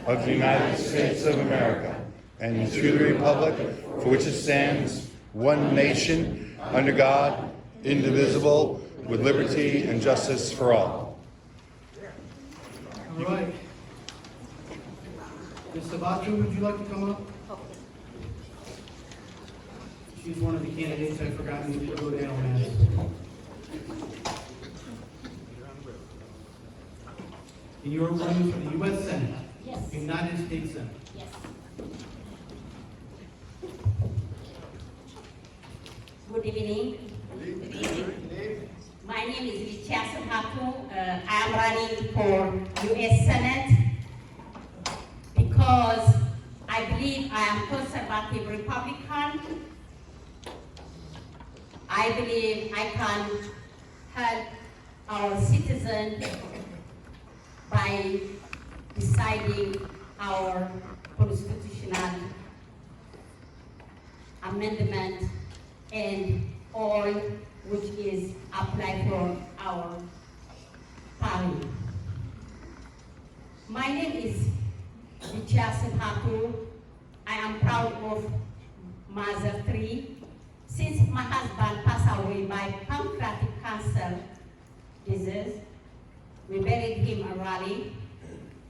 of the United States of America and to the republic for which it stands, one nation, under God, indivisible, with liberty and justice for all. All right. Ms. Sabatru, would you like to come up? She's one of the candidates I've forgotten to go down as. And you're running for the U.S. Senate? Yes. United States Senate? Yes. Good evening. Good evening. My name is Licha Hatu. I am running for U.S. Senate because I believe I am conservative Republican. I believe I can help our citizens by deciding our constitutional amendment and all which is applied for our party. My name is Licha Hatu. I am proud of mother three. Since my husband passed away by pancreatic cancer disease, we buried him early.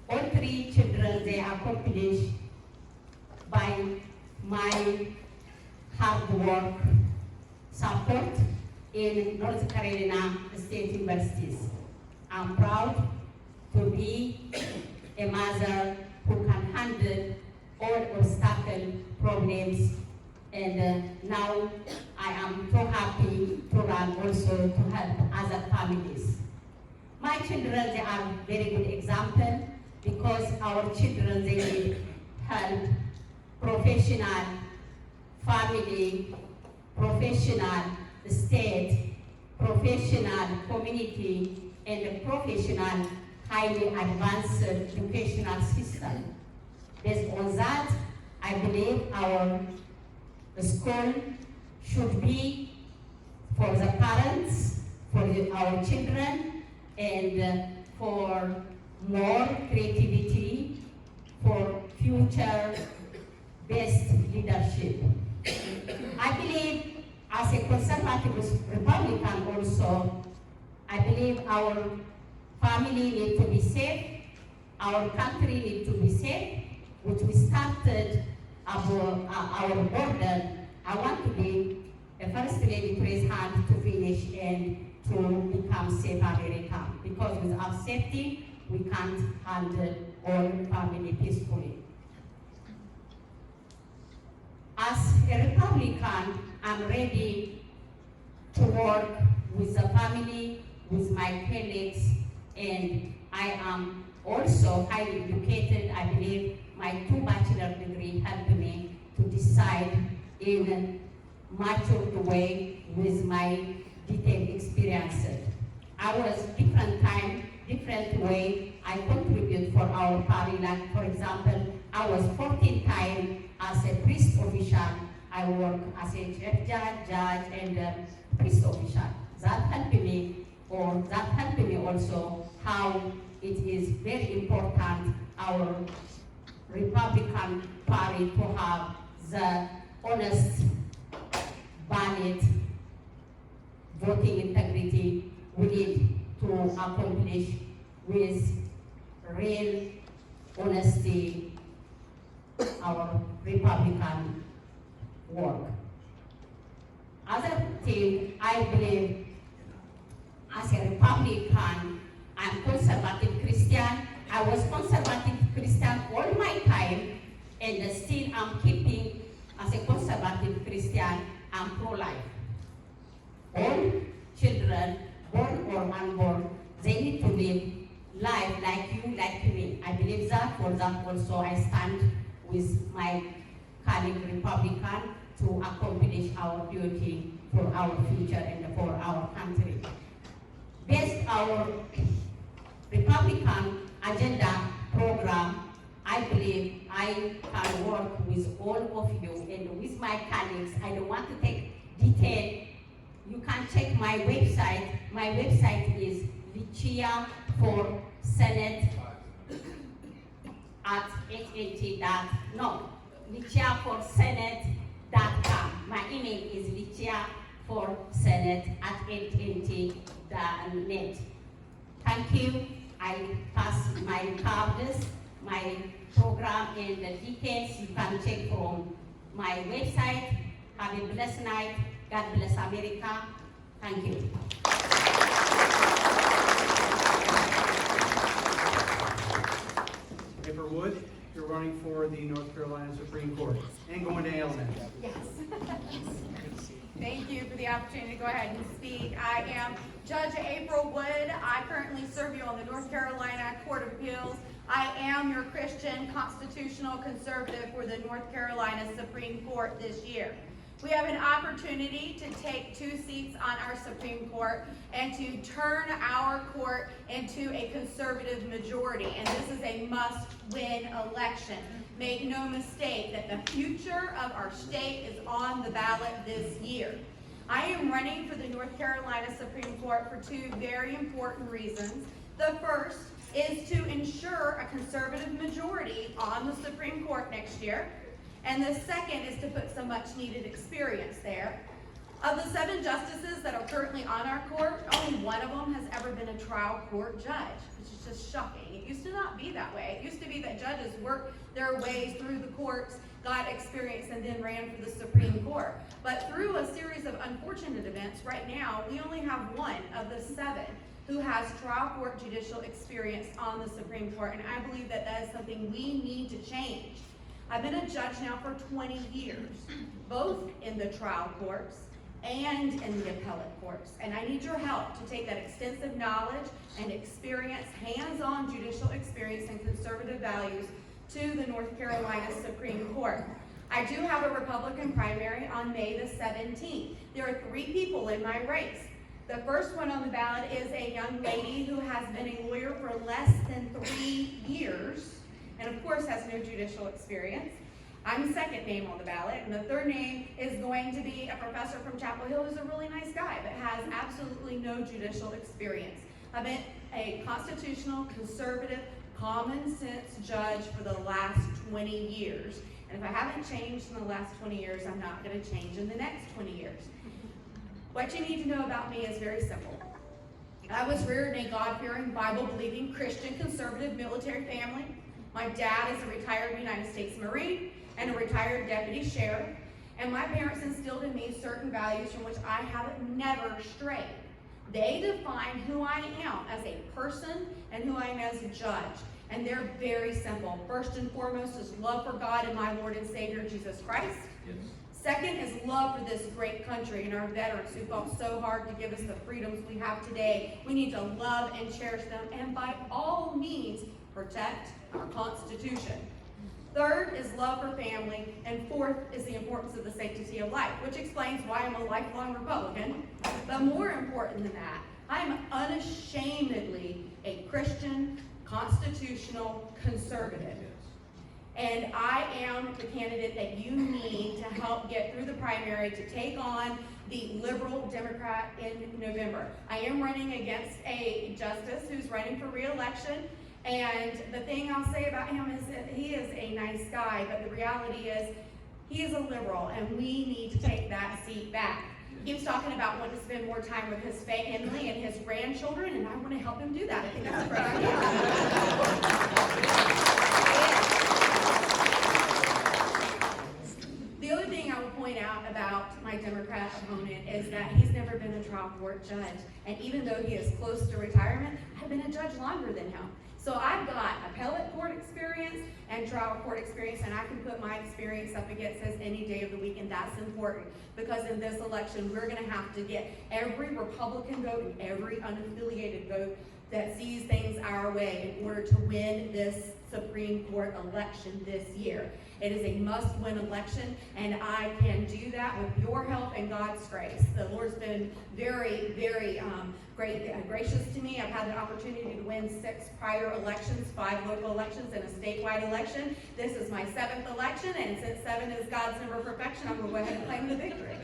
All three children, they are accomplished by my hard work, support in North Carolina State Universities. I'm proud to be a mother who can handle all obstacle problems, and now I am so happy to run also to help other families. My children, they are very good example because our children, they need help, professional, family, professional state, professional community, and a professional highly advanced educational system. Based on that, I believe our school should be for the parents, for our children, and for more creativity, for future best leadership. I believe as a conservative Republican also, I believe our family need to be safe, our country need to be safe, which we started our border. I want to be a first lady to raise hand to finish and to become safe America, because without safety, we can't handle all family peacefully. As a Republican, I'm ready to work with the family, with my colleagues, and I am also highly educated. I believe my 2 bachelor degree helped me to decide in a matured way with my detailed experiences. I was different time, different way. I contribute for our party. Like for example, I was 14 times as a priest official. I work as a judge, and priest official. That helped me, also how it is very important our Republican Party to have the honest ballot voting integrity we need to accomplish with real honesty our Republican work. Other thing, I believe as a Republican, I'm conservative Christian. I was conservative Christian all my time, and still I'm keeping as a conservative Christian, I'm pro-life. All children, born or unborn, they need to live life like you, like me. I believe that. For that also, I stand with my colleague Republican to accomplish our duty for our future and for our country. Based our Republican agenda program, I believe I can work with all of you and with my colleagues. I don't want to take detail. You can check my website. My website is Lichia for Senate at lichiaforsenate.com. My email is lichiaforsenate@att.net. Thank you. I pass my cards, my program, and the details you can check from my website. Have a blessed night. God bless America. Thank you. April Wood, you're running for the North Carolina Supreme Court and going to ALN. Yes. Thank you for the opportunity to go ahead and speak. I am Judge April Wood. I currently serve you on the North Carolina Court of Appeals. I am your Christian constitutional conservative for the North Carolina Supreme Court this year. We have an opportunity to take 2 seats on our Supreme Court and to turn our court into a conservative majority. And this is a must-win election. Make no mistake that the future of our state is on the ballot this year. I am running for the North Carolina Supreme Court for 2 very important reasons. The first is to ensure a conservative majority on the Supreme Court next year. And the second is to put some much needed experience there. Of the 7 justices that are currently on our court, only one of them has ever been a trial court judge, which is just shocking. It used to not be that way. It used to be that judges worked their ways through the courts, got experience, and then ran for the Supreme Court. But through a series of unfortunate events, right now, we only have 1 of the 7 who has trial court judicial experience on the Supreme Court, and I believe that that is something we need to change. I've been a judge now for 20 years, both in the trial courts and in the appellate courts. And I need your help to take that extensive knowledge and experience, hands-on judicial experience and conservative values to the North Carolina Supreme Court. I do have a Republican primary on May the 17th. There are 3 people in my race. The first one on the ballot is a young lady who has been a lawyer for less than 3 years, and of course has no judicial experience. I'm the second name on the ballot, and the third name is going to be a professor from Chapel Hill who's a really nice guy, but has absolutely no judicial experience. I've been a constitutional, conservative, common sense judge for the last 20 years. And if I haven't changed in the last 20 years, I'm not going to change in the next 20 years. What you need to know about me is very simple. I was reared in a God-fearing, Bible-believing, Christian, conservative military family. My dad is a retired United States Marine and a retired deputy sheriff, and my parents instilled in me certain values from which I have never strayed. They define who I am as a person and who I am as a judge, and they're very simple. First and foremost is love for God and my Lord and Savior, Jesus Christ. Yes. Second is love for this great country and our veterans who fought so hard to give us the freedoms we have today. We need to love and cherish them, and by all means, protect our Constitution. Third is love for family, and fourth is the importance of the sanctity of life, which explains why I'm a lifelong Republican. But more important than that, I'm unashamedly a Christian, constitutional conservative. And I am the candidate that you need to help get through the primary to take on the liberal Democrat in November. I am running against a justice who's running for re-election. And the thing I'll say about him is that he is a nice guy, but the reality is he is a liberal, and we need to take that seat back. He was talking about wanting to spend more time with his family and his grandchildren, and I want to help him do that. I think that's a great idea. The other thing I would point out about my Democrat opponent is that he's never been a trial court judge. And even though he is close to retirement, I've been a judge longer than him. So I've got appellate court experience and trial court experience, and I can put my experience up against his any day of the week, and that's important because in this election, we're going to have to get every Republican vote and every unaffiliated vote that sees things our way in order to win this Supreme Court election this year. It is a must-win election, and I can do that with your help and God's grace. The Lord's been very, very gracious to me. I've had the opportunity to win 6 prior elections, 5 local elections, and a statewide election. This is my 7th election, and since 7 is God's number of perfection, I'm going to go ahead and claim the victory.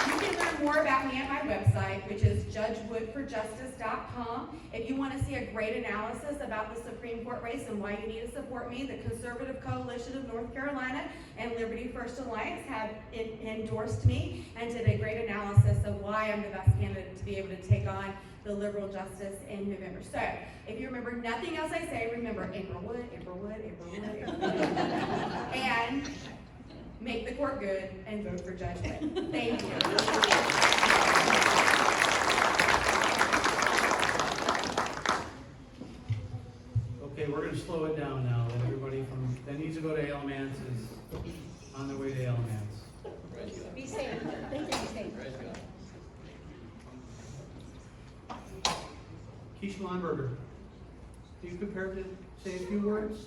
You can learn learn more about me at my website, which is judgewoodforjustice.com. If you want to see a great analysis about the Supreme Court race and why you need to support me, the Conservative Coalition of North Carolina and Liberty First Alliance have endorsed me and did a great analysis of why I'm the best candidate to be able to take on the liberal justice in November. So, if you remember nothing else I say, remember April Wood, April Wood, April Wood, April Wood. And make the court good and vote for Judge Wood. Thank you. Okay, we're gonna slow it down now. Everybody that needs to go to Alamance is on their way to Alamance. Be safe. Thank you. Be safe. Keisha Lonberger, are you prepared to say a few words?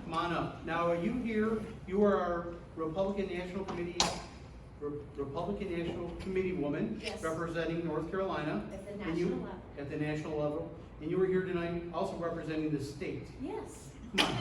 Come on up. Now, are you here? You are our Republican National Committee woman, Yes. representing North Carolina. At the And national you- level. At the national level. And you were here tonight also representing the state. Yes. Come on.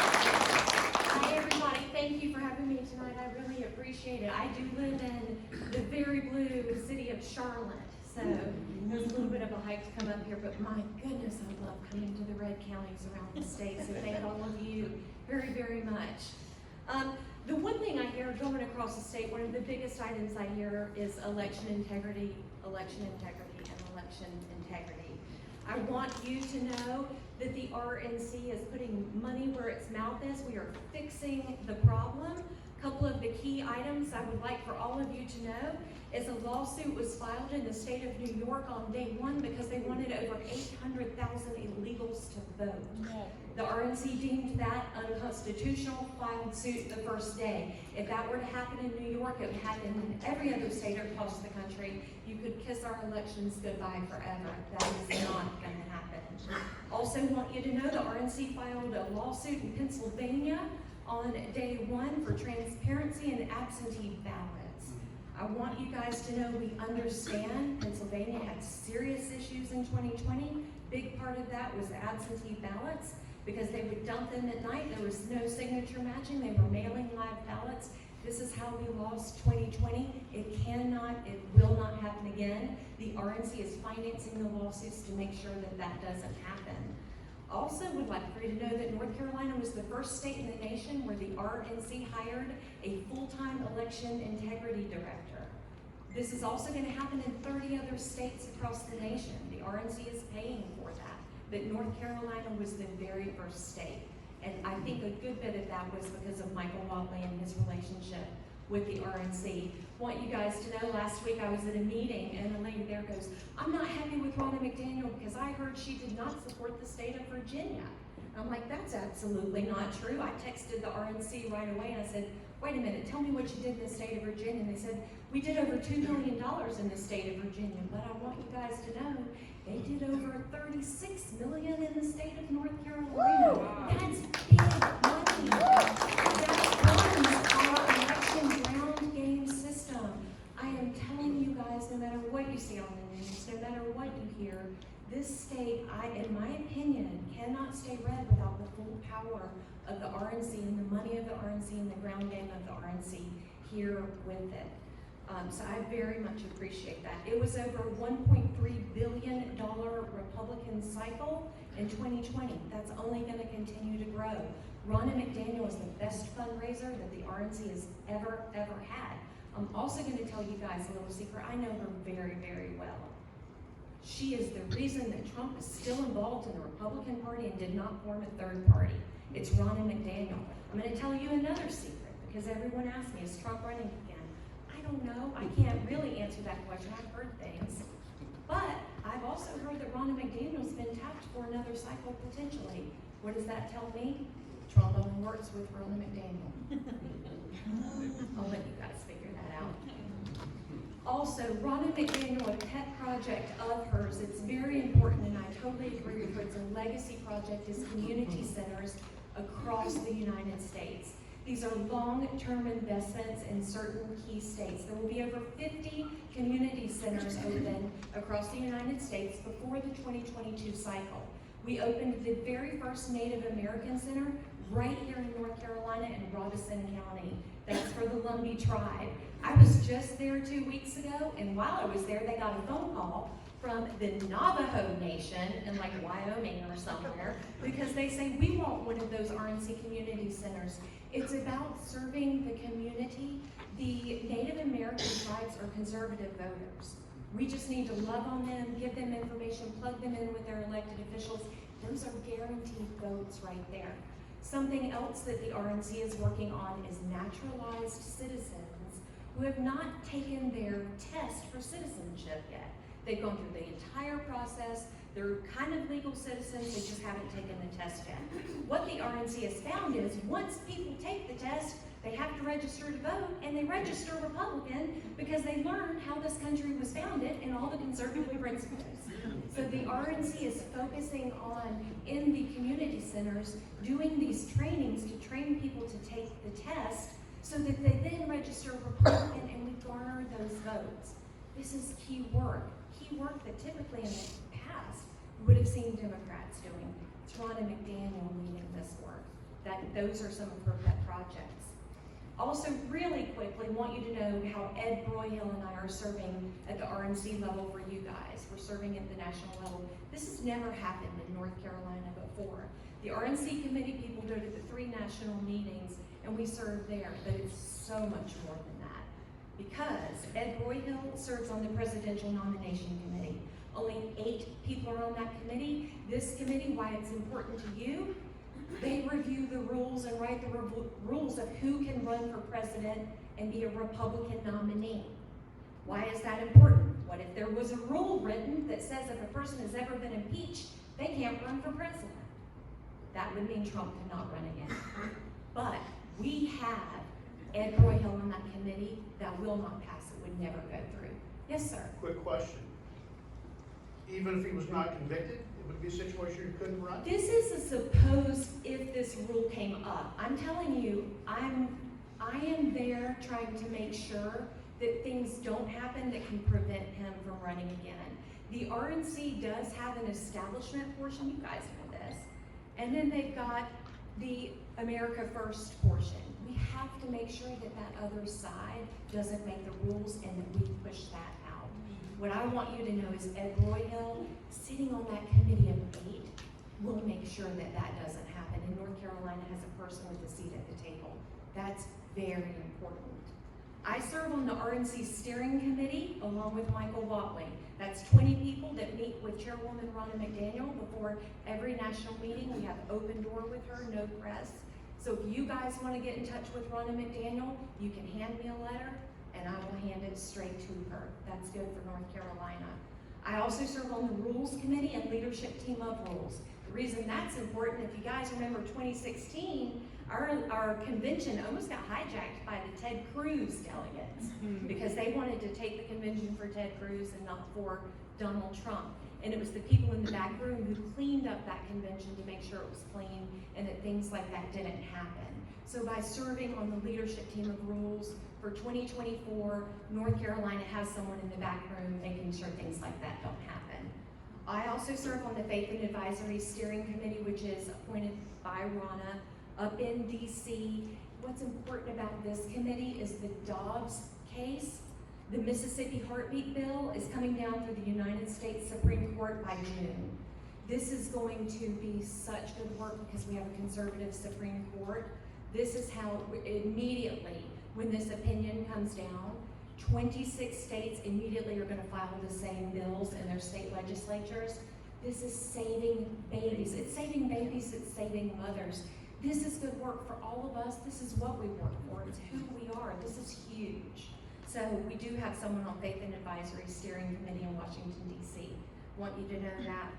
Hi, everybody. Thank you for having me tonight. I really appreciate it. I do live in the very blue city of Charlotte, so it was a little bit of a hike to come up here, but my goodness, I love coming to the red counties around the state, so thank all of you very, very much. The one thing I hear going across the state, one of the biggest items I hear is election integrity, and election integrity. I want you to know that the RNC is putting money where its mouth is. We are fixing the problem. A couple of the key items I would like for all of you to know is a lawsuit was filed in the state of New York on day one because they wanted over 800,000 illegals to vote. The RNC deemed that unconstitutional, filed suit the first day. If that were to happen in New York, it would happen in every other state across the country. You could kiss our elections goodbye forever. That is not going to happen. Also want you to know the RNC filed a lawsuit in Pennsylvania on day one for transparency and absentee ballots. I want you guys to know we understand Pennsylvania had serious issues in 2020. Big part of that was absentee ballots because they would dump them at night. There was no signature matching. They were mailing live ballots. This is how we lost 2020. It will not happen again. The RNC is financing the lawsuits to make sure that that doesn't happen. Also would like for you to know that North Carolina was the first state in the nation where the RNC hired a full-time election integrity director. This is also going to happen in 30 other states across the nation. The RNC is paying for that. But North Carolina was the very first state. And I think a good bit of that was because of Michael Watley and his relationship with the RNC. Want you guys to know, last week I was at a meeting and a lady there goes, I'm not happy with Ronna McDaniel because I heard she did not support the state of Virginia. I'm like, that's absolutely not true. I texted the RNC right away and I said, wait a minute, tell me what you did in the state of Virginia. And they said, we did over $2 million in the state of Virginia, but I want you guys to know they did over $36 million in the state of North Carolina. Wow. That's big money. That funds our election ground game system. I am telling you guys, no matter what you see on the news, no matter what you hear, this state, in my opinion, cannot stay red without the full power of the RNC and the money of the RNC and the ground game of the RNC here with it. So I very much appreciate that. It was over $1.3 billion Republican cycle in 2020. That's only going to continue to grow. Ronna McDaniel is the best fundraiser that the RNC has ever had. I'm also going to tell you guys a little secret. I know her very, very well. She is the reason that Trump is still involved in the Republican Party and did not form a third party. It's Ronna McDaniel. I'm going to tell you another secret because everyone asks me, is Trump running again? I don't know. I can't really answer that question. I've heard things. But I've also heard that Ronna McDaniel's been tapped for another cycle potentially. What does that tell me? Trump only works with Ronna McDaniel. I'll let you guys figure that out. Also, Ronna McDaniel, a pet project of hers, it's very important, and I totally agree with her, it's a legacy project, is community centers across the United States. These are long-term investments in certain key states. There will be over 50 community centers open across the United States before the 2022 cycle. We opened the very first Native American Center right here in North Carolina in Robeson County. That's for the Lumbee tribe. I was just there 2 weeks ago, and while I was there, they got a phone call from the Navajo Nation in like Wyoming or somewhere, because they say, we want one of those RNC community centers. It's about serving the community. The Native American tribes are conservative voters. We just need to love on them, give them information, plug them in with their elected officials. Those are guaranteed votes right there. Something else that the RNC is working on is naturalized citizens who have not taken their test for citizenship yet. They've gone through the entire process. They're kind of legal citizens, they just haven't taken the test yet. What the RNC has found is once people take the test, they have to register to vote, and they register Republican because they learned how this country was founded and all the conservative principles. So the RNC is focusing on, in the community centers, doing these trainings to train people to take the test so that they then register Republican and we garner those votes. This is key work that typically in the past you would have seen Democrats doing. It's Ronna McDaniel leading this work. Those are some of her pet projects. Also, really quickly, want you to know how Ed Broyhill and I are serving at the RNC level for you guys. We're serving at the national level. This has never happened in North Carolina before. The RNC committee people go to the 3 national meetings and we serve there, but it's so much more than that. Because Ed Broyhill serves on the Presidential Nomination Committee. Only 8 people are on that committee. This committee, why it's important to you, they review the rules and write the rules of who can run for president and be a Republican nominee. Why is that important? What if there was a rule written that says if a person has ever been impeached, they can't run for president? That would mean Trump could not run again. But we have Ed Broyhill on that committee that will not pass. It would never go through. Yes, sir. Quick question. Even if he was not convicted, it would be a situation he couldn't run? This is a suppose if this rule came up. I'm telling you, I am there trying to make sure that things don't happen that can prevent him from running again. The RNC does have an establishment portion, you guys know this, and then they've got the America First portion. We have to make sure that that other side doesn't make the rules and that we push that out. What I want you to know is Ed Broyhill, sitting on that committee of 8, will make sure that that doesn't happen. And North Carolina has a person with a seat at the table. That's very important. I serve on the RNC steering committee along with Michael Watley. That's 20 people that meet with Chairwoman Ronna McDaniel before every national meeting. We have open door with her, no press. So if you guys want to get in touch with Ronna McDaniel, you can hand me a letter and I will hand it straight to her. That's good for North Carolina. I also serve on the Rules Committee and Leadership Team of Rules. The reason that's important, if you guys remember 2016, our convention almost got hijacked by the Ted Cruz delegates because they wanted to take the convention for Ted Cruz and not for Donald Trump. And it was the people in the back room who cleaned up that convention to make sure it was clean and that things like that didn't happen. So by serving on the leadership team of rules for 2024, North Carolina has someone in the back room making sure things like that don't happen. I also serve on the Faith and Advisory Steering Committee, which is appointed by Ronna up in DC. What's important about this committee is the Dobbs case. The Mississippi Heartbeat Bill is coming down through the United States Supreme Court by June. This is going to be such good work because we have a conservative Supreme Court. This is how immediately, when this opinion comes down, 26 states immediately are going to file the same bills in their state legislatures. This is saving babies. It's saving babies, it's saving mothers. This is good work for all of us. This is what we work for. It's who we are. This is huge. So we do have someone on Faith and Advisory Steering Committee in Washington, D.C. Want you to know that.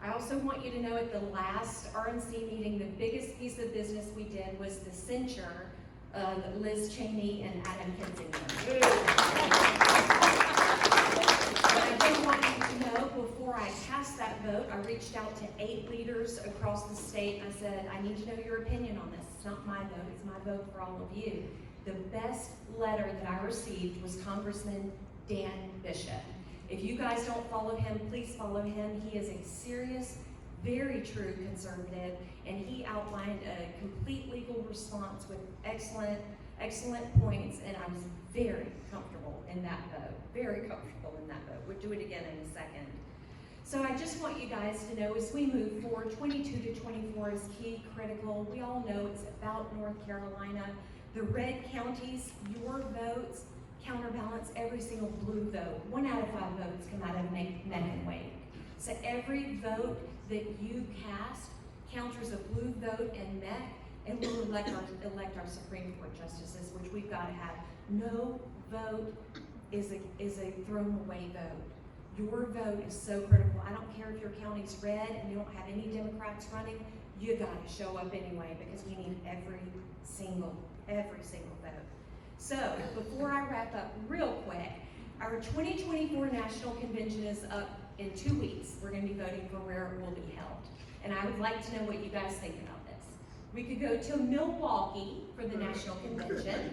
I also want you to know at the last RNC meeting, the biggest piece of business we did was the censure of Liz Cheney and Adam Kinzinger. But I do want you to know, before I passed that vote, I reached out to 8 leaders across the state. I said, I need to know your opinion on this. It's not my vote, it's my vote for all of you. The best letter that I received was Congressman Dan Bishop. If you guys don't follow him, please follow him. He is a serious, very true conservative, and he outlined a complete legal response with excellent points, and I was very comfortable in that vote, very comfortable in that vote. We'll do it again in a second. So I just want you guys to know, as we move forward, 22 to 24 is key, critical. We all know it's about North Carolina. The red counties, your votes counterbalance every single blue vote. 1 out of 5 votes come out of Meck and Wake. So every vote that you cast counters a blue vote in Meck, and we'll elect our Supreme Court justices, which we've got to have. No vote is a thrown away vote. Your vote is so critical. I don't care if your county's red and you don't have any Democrats running, you got to show up anyway, because we need every single vote. So before I wrap up real quick, our 2024 National Convention is up in 2 weeks. We're going to be voting for where it will be held. And I would like to know what you guys think about this. We could go to Milwaukee for the National Convention.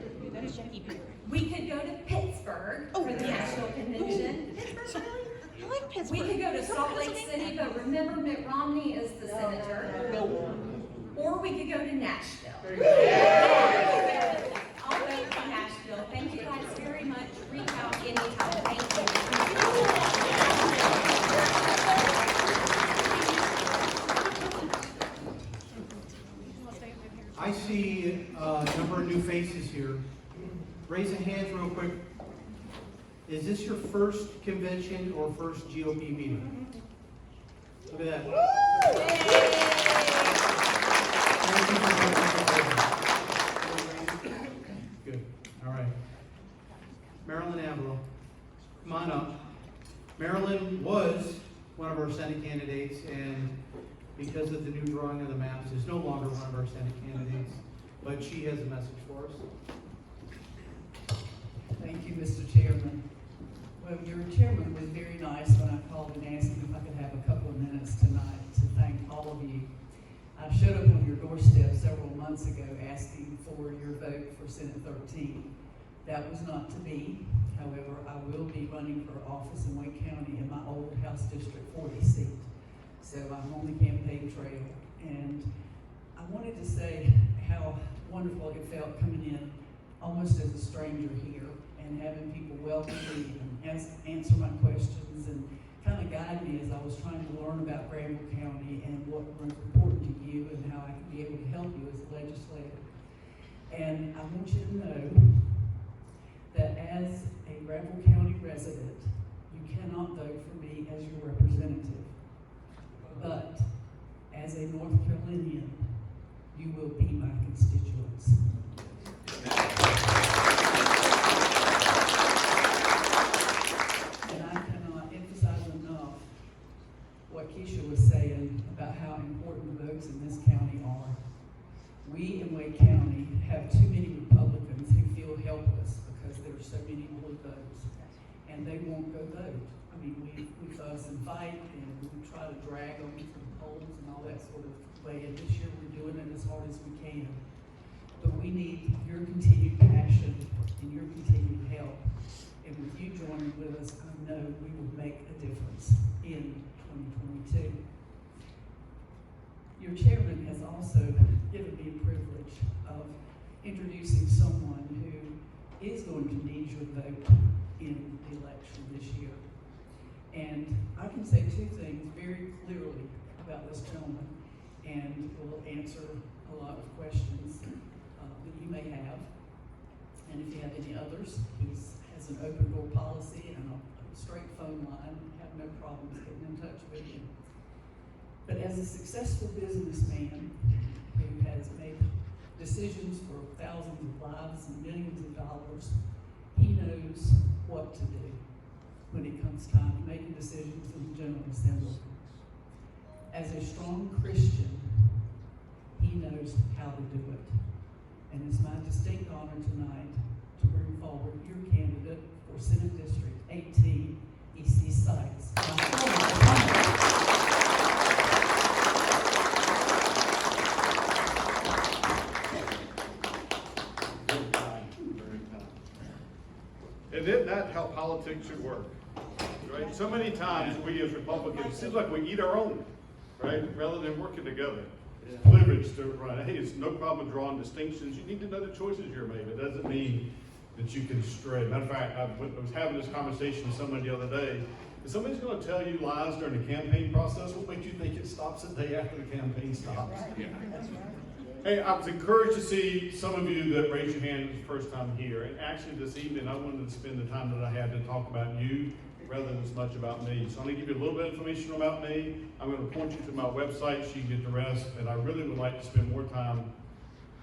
We could go to Pittsburgh for the National Convention. I like Pittsburgh. We could go to Salt Lake City, but remember Mitt Romney is the senator. Or we could go to Nashville. I'll vote for Nashville. Thank you guys very much. Reach out anytime. Thank you. I see a number of new faces here. Raise your hands real quick. Is this your first convention or first GOP meeting? Look at that. Good. All right. Marilyn Avalo, come on up. Marilyn was one of our Senate candidates, and because of the new drawing of the maps, is no longer one of our Senate candidates, but she has a message for us. Thank you, Mr. Chairman. Well, your chairman was very nice when I called and asked him if I could have a couple of minutes tonight to thank all of you. I showed up on your doorstep several months ago asking for your vote for Senate 13. That was not to be. However, I will be running for office in Wake County in my old House District 40 seat. So I'm on the campaign trail. And I wanted to say how wonderful it felt coming in almost as a stranger here and having people welcome me and answer my questions and kind of guide me as I was trying to learn about Granville County and what was important to you and how I could be able to help you as a legislator. And I want you to know that as a Granville County resident, you cannot vote for me as your representative. But as a North Carolinian, you will be my constituents. And I cannot emphasize enough what Keisha was saying about how important the votes in this county are. We in Wake County have too many Republicans who feel helpless because there are so many blue votes, and they won't go vote. I mean, we fuss and fight, and we try to drag them to the polls and all that sort of way, and this year we're doing it as hard as we can. But we need your continued passion and your continued help. And with you joining with us, I know we will make a difference in 2022. Your chairman has also given me the privilege of introducing someone who is going to need your vote in the election this year. And I can say 2 things very clearly about this gentleman, and will answer a lot of questions that you may have. And if you have any others, he has an open door policy and a straight phone line. Have no problems getting in touch with you. But as a successful businessman who has made decisions for thousands of lives and millions of dollars, he knows what to do when it comes time to making decisions in the General Assembly. As a strong Christian, he knows how to do it. And it's my distinct honor tonight to bring forward your candidate for Senate District 18, EC Sites. And isn't that how politics should work? Right? So many times we as Republicans, it seems like we eat our own. right? Rather than working together. It's a privilege to run. Hey, it's no problem drawing distinctions. You need to know the choices you're making. It doesn't mean that you can stray. Matter of fact, I was having this conversation with someone the other day. If somebody's going to tell you lies during the campaign process, what makes you think it stops the day after the campaign stops? Yeah. Hey, I was encouraged to see some of you that raised your hand the first time here. And actually this evening, I wanted to spend the time that I had to talk about you rather than as much about me. So I'm going to give you a little bit of information about me. I'm going to point you to my website so you can get the rest. And I really would like to spend more time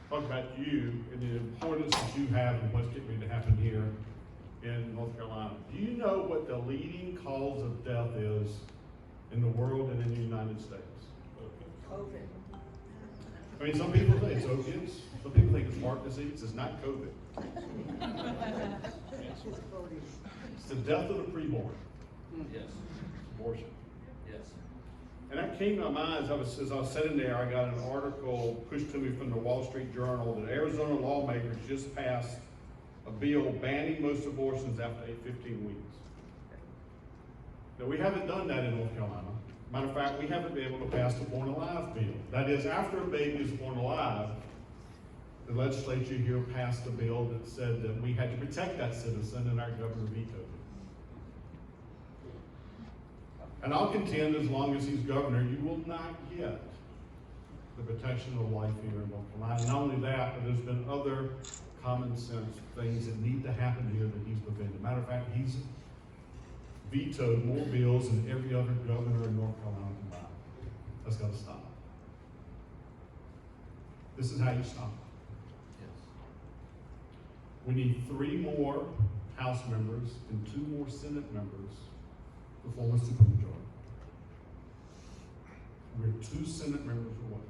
talking about you and the importance that you have and what's getting ready to happen here in North Carolina. Do you know what the leading cause of death is in the world and in the United States? COVID. I mean, some people think it's opiates. Some people think it's heart disease. It's not COVID. It's the death of the preborn. Yes. Abortion. Yes. And that came to my mind as I was sitting there. I got an article pushed to me from the Wall Street Journal that Arizona lawmakers just passed a bill banning most abortions after 15 weeks. Now, we haven't done that in North Carolina. Matter of fact, we haven't been able to pass the Born Alive bill. That is, after a baby is born alive, the legislature here passed a bill that said that we had to protect that citizen, and our governor vetoed it. And I'll contend, as long as he's governor, you will not get the protection of life here in North Carolina. Not only that, but there's been other common sense things that need to happen here that he's prevented. Matter of fact, he's vetoed more bills than every other governor in North Carolina combined. That's got to stop. This is how you stop it. Yes. We need 3 more House members and 2 more Senate members to form a supermajority. We're 2 Senate members away.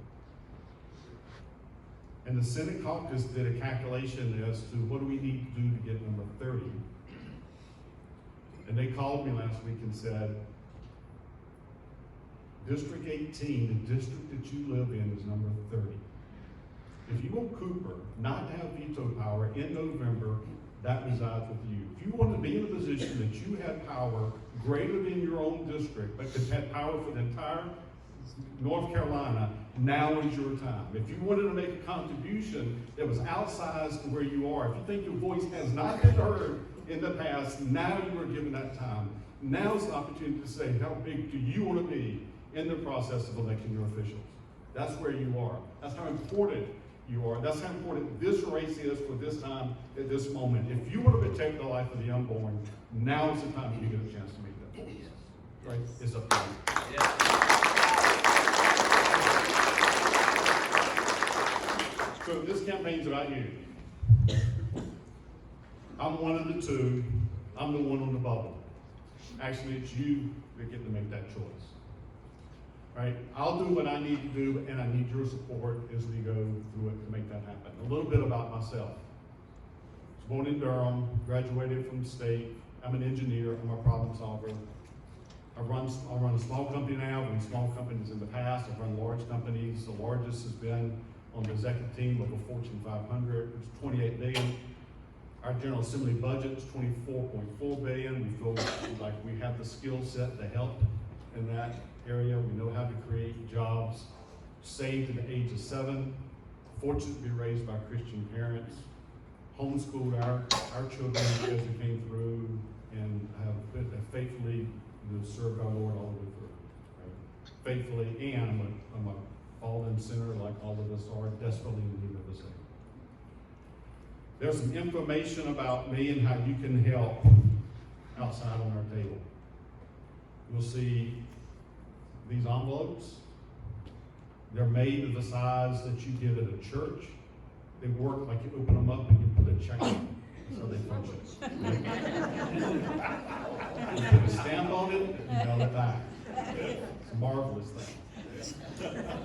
And the Senate caucus did a calculation as to what do we need to do to get number 30. And they called me last week and said, District 18, the district that you live in, is number 30. If you want Cooper not to have veto power in November, that resides with you. If you want to be in a position that you have power greater than your own district, but can have power for the entire North Carolina, now is your time. If you wanted to make a contribution that was outsized to where you are, if you think your voice has not been heard in the past, now you are given that time. Now is the opportunity to say, how big do you want to be in the process of electing your officials? That's where you are. That's how important you are. That's how important this race is for this time, at this moment. If you want to protect the life of the unborn, now is the time you get a chance to make that choice. Yes. Right? It's up to you. Yes. So this campaign's about you. I'm one of the 2. I'm the one on the bubble. Actually, it's you that get to make that choice. Right? I'll do what I need to do, and I need your support as we go through it to make that happen. A little bit about myself. I was born in Durham, graduated from the state. I'm an engineer. I'm a problem solver. I run a small company now. I've run small companies in the past. I've run large companies. The largest has been on the executive team of a Fortune 500. It's $28 billion. Our General Assembly budget is $24.4 billion. We feel like we have the skill set to help in that area. We know how to create jobs. Saved at the age of 7. Fortunate to be raised by Christian parents. Homeschooled our children as they came through, and have faithfully served our Lord all the way through. Right? Faithfully, and I'm a fallen sinner like all of us are, desperately in need of a Savior. There's some information about me and how you can help outside on our table. You'll see these envelopes. They're made of the size that you get at a church. They work like you open them up and you put a check in. That's how they function. You put a stamp on it and you mail it back. It's a marvelous thing.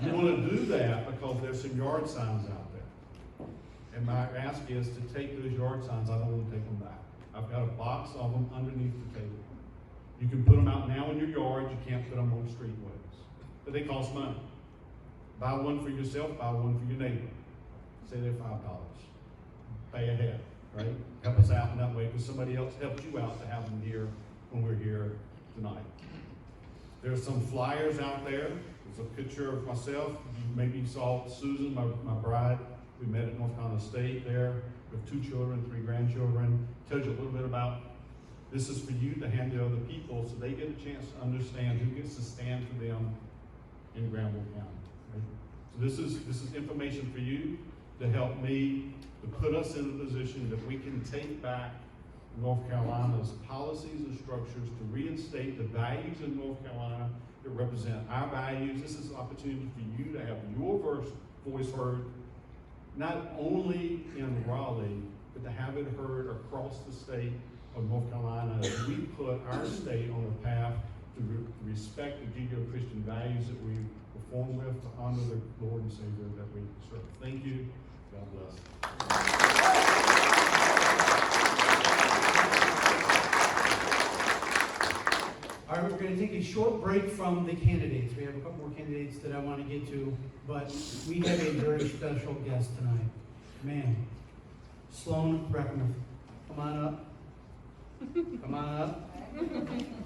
You want to do that because there's some yard signs out there. And my ask is to take those yard signs. I don't want to take them back. I've got a box of them underneath the table. You can put them out now in your yard. You can't put them on streetways. But they cost money. Buy one for yourself, buy one for your neighbor. Say they're $5. Pay ahead, right? Help us out in that way because somebody else helped you out to have them here when we're here tonight. There's some flyers out there. There's a picture of myself. You maybe saw Susan, my bride. We met at North Carolina State there with 2 children, 3 grandchildren. Tells you a little bit about this is for you to hand to other people so they get a chance to understand who gets to stand for them in Granville County. Right? So this is information for you to help me, to put us in a position that we can take back North Carolina's policies and structures to reinstate the values in North Carolina that represent our values. This is an opportunity for you to have your voice heard, not only in Raleigh, but to have it heard across the state of North Carolina as we put our state on the path to respect the Judeo-Christian values that we perform with, to honor the Lord and Savior that we serve. Thank you. God bless. All right, we're going to take a short break from the candidates. We have a couple more candidates that I want to get to, but we have a very special guest tonight. Man, Sloan Breckenridge. Come on up. Come on up.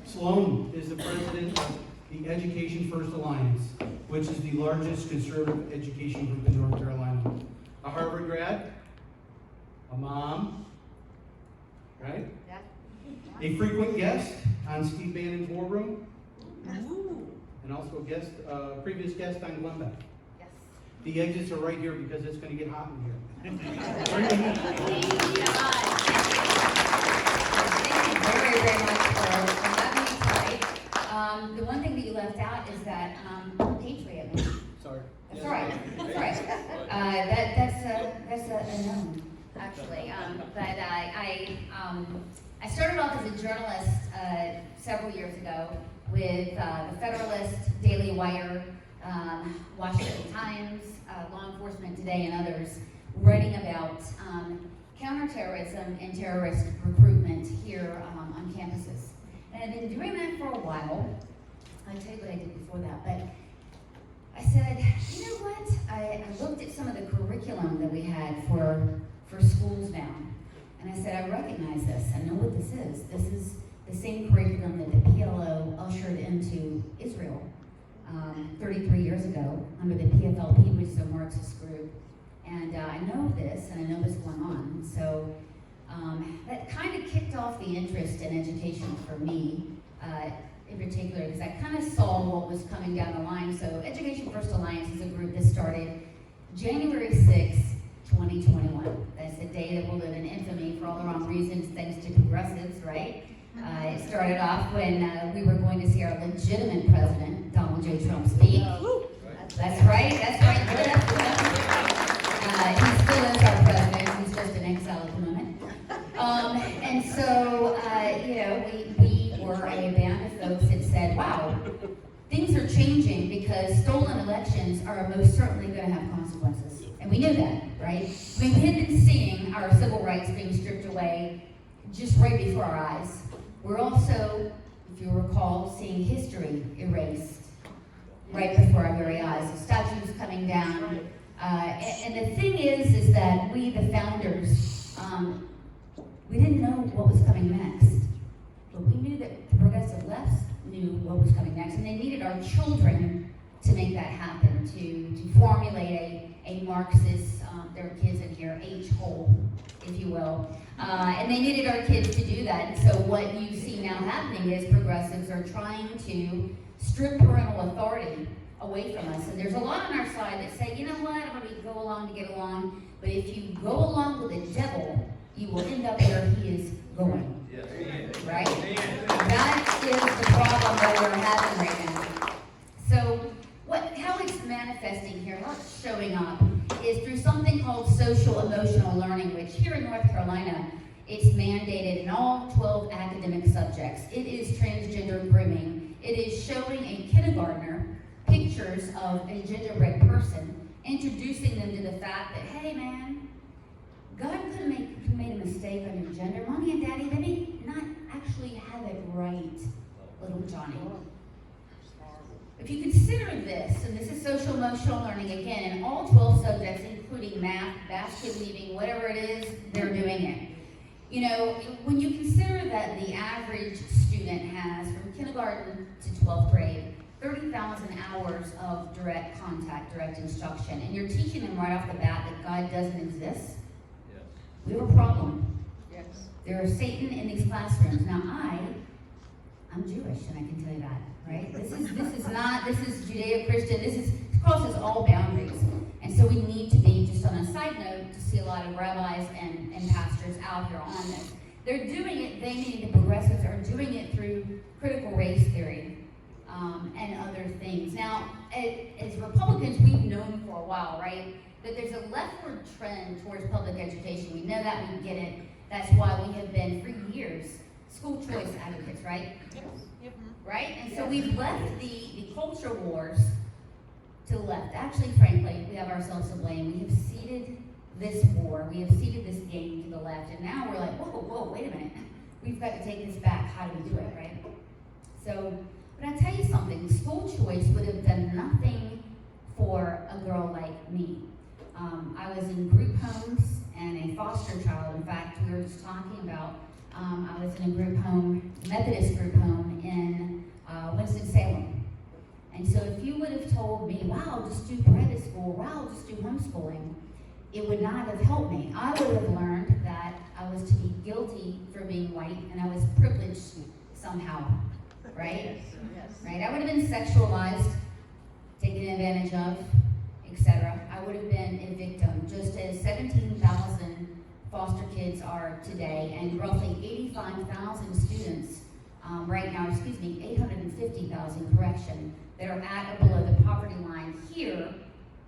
Sloan is the president of the Education First Alliance, which is the largest conservative education group in North Carolina. A Harvard grad, a mom, right? A frequent guest on Steve Bannon's War Room, and also a guest, previous guest on Glenn Beck. Yes. The exits are right here because it's going to get hot in here. Thank you very, very much for having me tonight. The one thing that you left out is that Patriot. Sorry. That's all right. That's all right. That's a known, actually. But I started off as a journalist several years ago with the Federalist, Daily Wire, Washington Times, Law Enforcement Today, and others, writing about counterterrorism and terrorist recruitment here on campuses. And I've been doing that for a while. I'll tell you what I did before that, but I said, you know what? I looked at some of the curriculum that we had for schools now, and I said, I recognize this. I know what this is. This is the same curriculum that the PLO ushered into Israel 33 years ago under the PFLP, which is a Marxist group. And I know this, and I know what's going on. So that kind of kicked off the interest in education for me in particular, because I kind of saw what was coming down the line. So Education First Alliance is a group that started January 6, 2021. That's the day that will live in infamy for all the wrong reasons, thanks to progressives, right? It started off when we were going to see our legitimate president, Donald J. Trump, speak. That's right, that's right. He still is our president. He's just in exile at the moment. And so, we were a band of folks that said, wow, things are changing because stolen elections are most certainly going to have consequences. And we knew that, right? I mean, we had been seeing our civil rights being stripped away just right before our eyes. We're also, if you recall, seeing history erased right before our very eyes. The statues coming down. And the thing is that we, the founders, we didn't know what was coming next. But we knew that the progressive left knew what was coming next, and they needed our children to make that happen, to formulate a Marxist, there are kids in here, H-hole, if you will. And they needed our kids to do that. And so what you see now happening is progressives are trying to strip parental authority away from us. And there's a lot on our side that say, you know what, I'm going to go along to get along. But if you go along with the devil, you will end up where he is going. Right? That is the problem that we're having right now. So how it's manifesting here, how it's showing up, is through something called social emotional learning, which here in North Carolina, it's mandated in all 12 academic subjects. It is transgender grooming. It is showing a kindergartner pictures of a gingerbread person, introducing them to the fact that, hey man, God could have made a mistake on your gender. Mommy and Daddy, they may not actually have it right, little Johnny. If you consider this, and this is social emotional learning again, in all 12 subjects, including math, basket weaving, whatever it is, they're doing it. You know, when you consider that the average student has from kindergarten to 12th grade, 30,000 hours of direct contact, direct instruction, and you're teaching them right off the bat that God doesn't exist, we have a problem. Yes. There is Satan in these classrooms. Now I'm Jewish, and I can tell you that, right? This is Judeo-Christian, this crosses all boundaries. And so we need to be, just on a side note, to see a lot of rabbis and pastors out here on this. They're doing it, they meaning the progressives are doing it through critical race theory and other things. Now, as Republicans, we've known for a while, right, that there's a leftward trend towards public education. We know that, we get it. That's why we have been, for years, school choice advocates, right? Yep. Right? And so we've left the culture wars to the left. Actually, frankly, we have ourselves to blame. We have ceded this war, we have ceded this game to the left, and now we're like, whoa, wait a minute. We've got to take this back. How do we do it, right? So, but I'll tell you something, school choice would have done nothing for a girl like me. I was in group homes and a foster child. In fact, we were just talking about, I was in a group home, Methodist group home in Winston-Salem. And so if you would have told me, wow, just do private school, wow, just do homeschooling, it would not have helped me. I would have learned that I was to be guilty for being white and I was privileged somehow, right? Yes. Right? I would have been sexualized, taken advantage of, etc. I would have been a victim, just as 17,000 foster kids are today, and roughly 85,000 students right now, 850,000, correction, that are at or below the poverty line here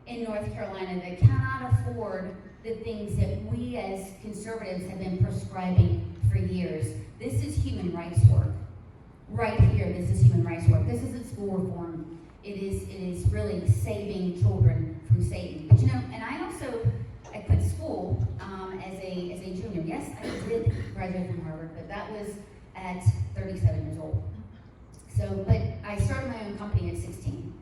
in North Carolina that cannot afford the things that we as conservatives have been prescribing for years. This is human rights work. Right here, this is human rights work. This isn't school reform. It is really saving children from Satan. But you know, and I quit school as a junior. Yes, I did graduate from Harvard, but that was at 37 years old. So, but I started my own company at 16,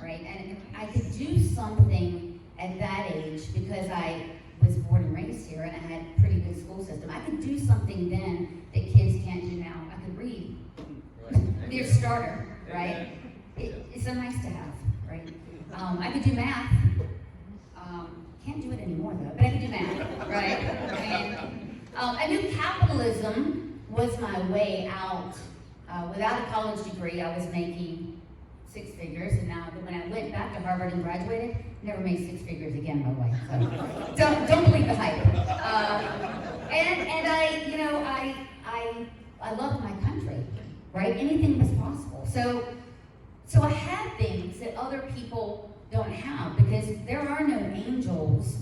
right? And I could do something at that age because I was born and raised here and I had a pretty good school system. I could do something then that kids can't do now. I could read. Be a starter, right? It's a nice to have, right? I could do math. Can't do it anymore though, but I could do math, right? I knew capitalism was my way out. Without a college degree, I was making 6 figures, and now when I went back to Harvard and graduated, never made 6 figures again, by the way. So don't believe the hype. And I loved my country, right? Anything was possible. So I had things that other people don't have, because there are no angels.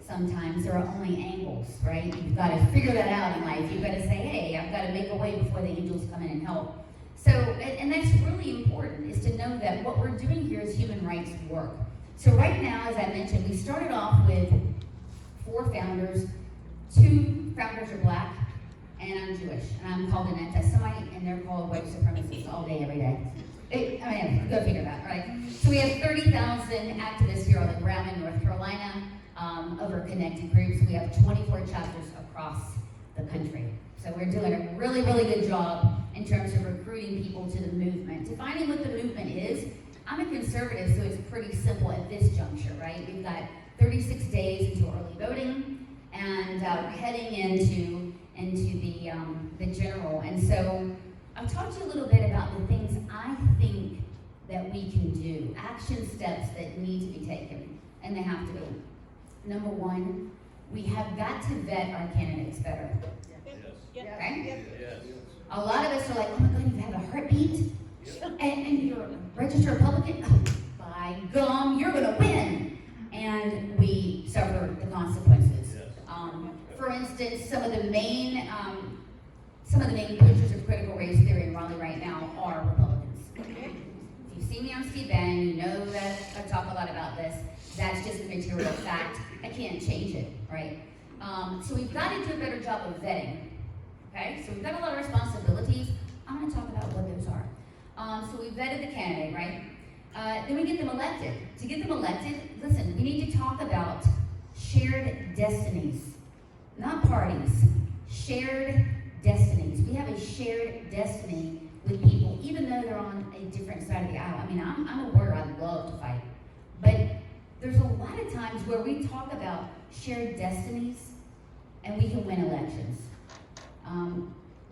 Sometimes there are only angles, right? You've got to figure that out in life. You've got to say, hey, I've got to make a way before the angels come in and help. So, and that's really important, is to know that what we're doing here is human rights work. So right now, as I mentioned, we started off with 4 founders. 2 founders are black, and I'm Jewish. And I'm called an anti-Semite, and they're called white supremacists all day, every day. Go figure that, right? So we have 30,000 activists here on the ground in North Carolina. Over connected groups. We have 24 chapters across the country. So we're doing a really, really good job in terms of recruiting people to the movement. Defining what the movement is, I'm a conservative, so it's pretty simple at this juncture, right? We've got 36 days until early voting, and we're heading into the general. And so I'll talk to you a little bit about the things I think that we can do, action steps that need to be taken, and they have to be. Number 1, we have got to vet our candidates better. Okay? A lot of us are like, oh my God, you have a heartbeat? And you're a registered Republican? Oh, by gum, you're gonna win. And we suffer the consequences. For instance, some of the main pushers of critical race theory in Raleigh right now are Republicans. If you see me on Steve Bannon, you know that I talk a lot about this. That's just a material fact. I can't change it, right? So we've got to do a better job of vetting, okay? So we've got a lot of responsibilities. I'm going to talk about what those are. So we vetted the candidate, right? Then we get them elected. To get them elected, listen, we need to talk about shared destinies, not parties, shared destinies. We have a shared destiny mean, I'm a warrior, I love to fight. But there's a lot of times where we talk about shared destinies and we can win elections.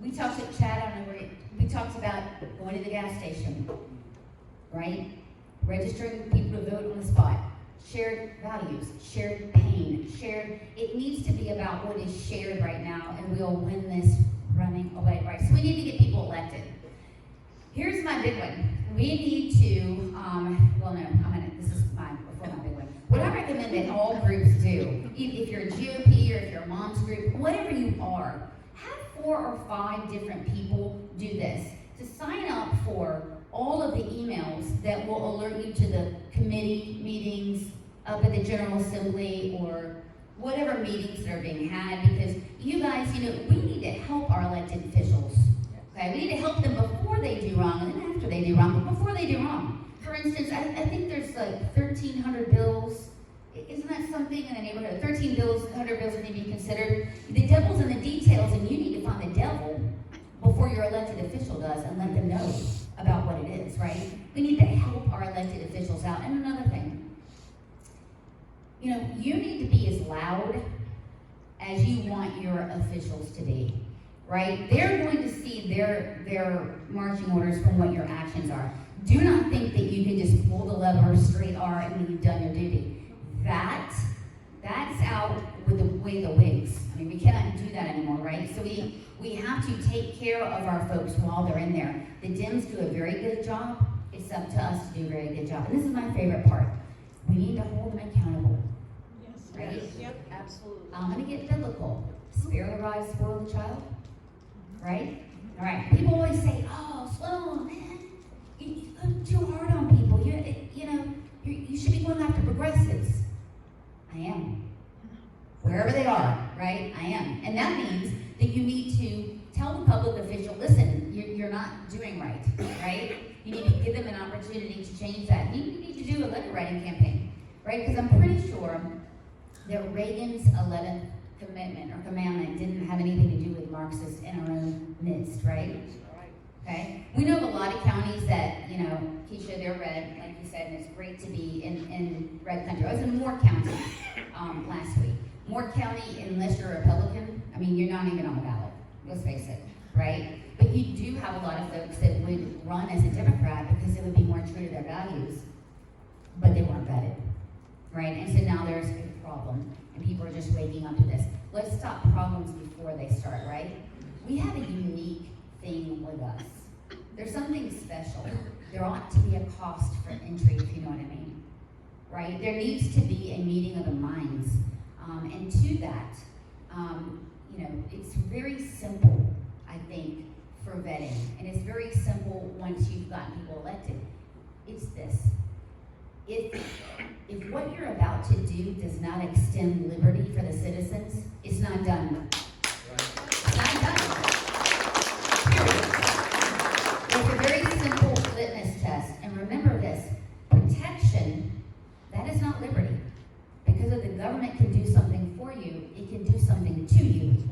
We talked at Chad, I don't know where, we talked about going to the gas station, right? Registering people to vote on the spot. Shared values, shared pain, it needs to be about what is shared right now, and we'll win this running away, right? So we need to get people elected. Here's my big one. We need to, this is before my big one. What I recommend that all groups do, if you're a GOP or if you're a mom's group, whatever you are, have 4 or 5 different people do this. To sign up for all of the emails that will alert you to the committee meetings up at the General Assembly or whatever meetings that are being had, because you guys, we need to help our elected officials. Okay, we need to help them before they do wrong and then after they do wrong, but before they do wrong. For instance, I think there's like 1,300 bills. Isn't that something in the neighborhood? 100 bills that need to be considered. The devil's in the details, and you need to find the devil before your elected official does and let them know about what it is, right? We need to help our elected officials out. And another thing, you need to be as loud as you want your officials to be, right? They're going to see their marching orders from what your actions are. Do not think that you can just pull the lever, straight R, and then you've done your duty. That's out with the wigs. I mean, we cannot do that anymore, right? So we have to take care of our folks while they're in there. The Dems do a very good job. It's up to us to do a very good job. And this is my favorite part. We need to hold them accountable. Yes. Right? Yep, absolutely. I'm going to get biblical. Spare the rod, spoil the child. Right? All right. People always say, oh, Sloan, man, you go too hard on people. You should be going after progressives. I am. Wherever they are, right? I am. And that means that you need to tell the public official, listen, you're not doing right? You need to give them an opportunity to change that. You need to do a letter writing campaign, right? Because I'm pretty sure that Reagan's 11th commitment or commandment didn't have anything to do with Marxists in our own midst, right? Okay? We know of a lot of counties that, Keisha, they're red, like you said, and it's great to be in red country. I was in Moore County last week. Moore County, unless you're a Republican, I mean, you're not even on the ballot. Let's face it, right? But you do have a lot of folks that would run as a Democrat because they would be more true to their values, but they weren't vetted, right? And so now there's a problem, and people are just waking up to this. Let's stop problems before they start, right? We have a unique thing with us. There's something special. There ought to be a cost for entry, if you know what I mean, right? There needs to be a meeting of the minds. And to that, it's very simple, I think, for vetting. And it's very simple once you've gotten people elected. It's this. If what you're about to do does not extend liberty for the citizens, it's not done. It's not done. It's a very simple litmus test. And remember this, protection, that is not liberty. Because if the government can do something for you, it can do something to you.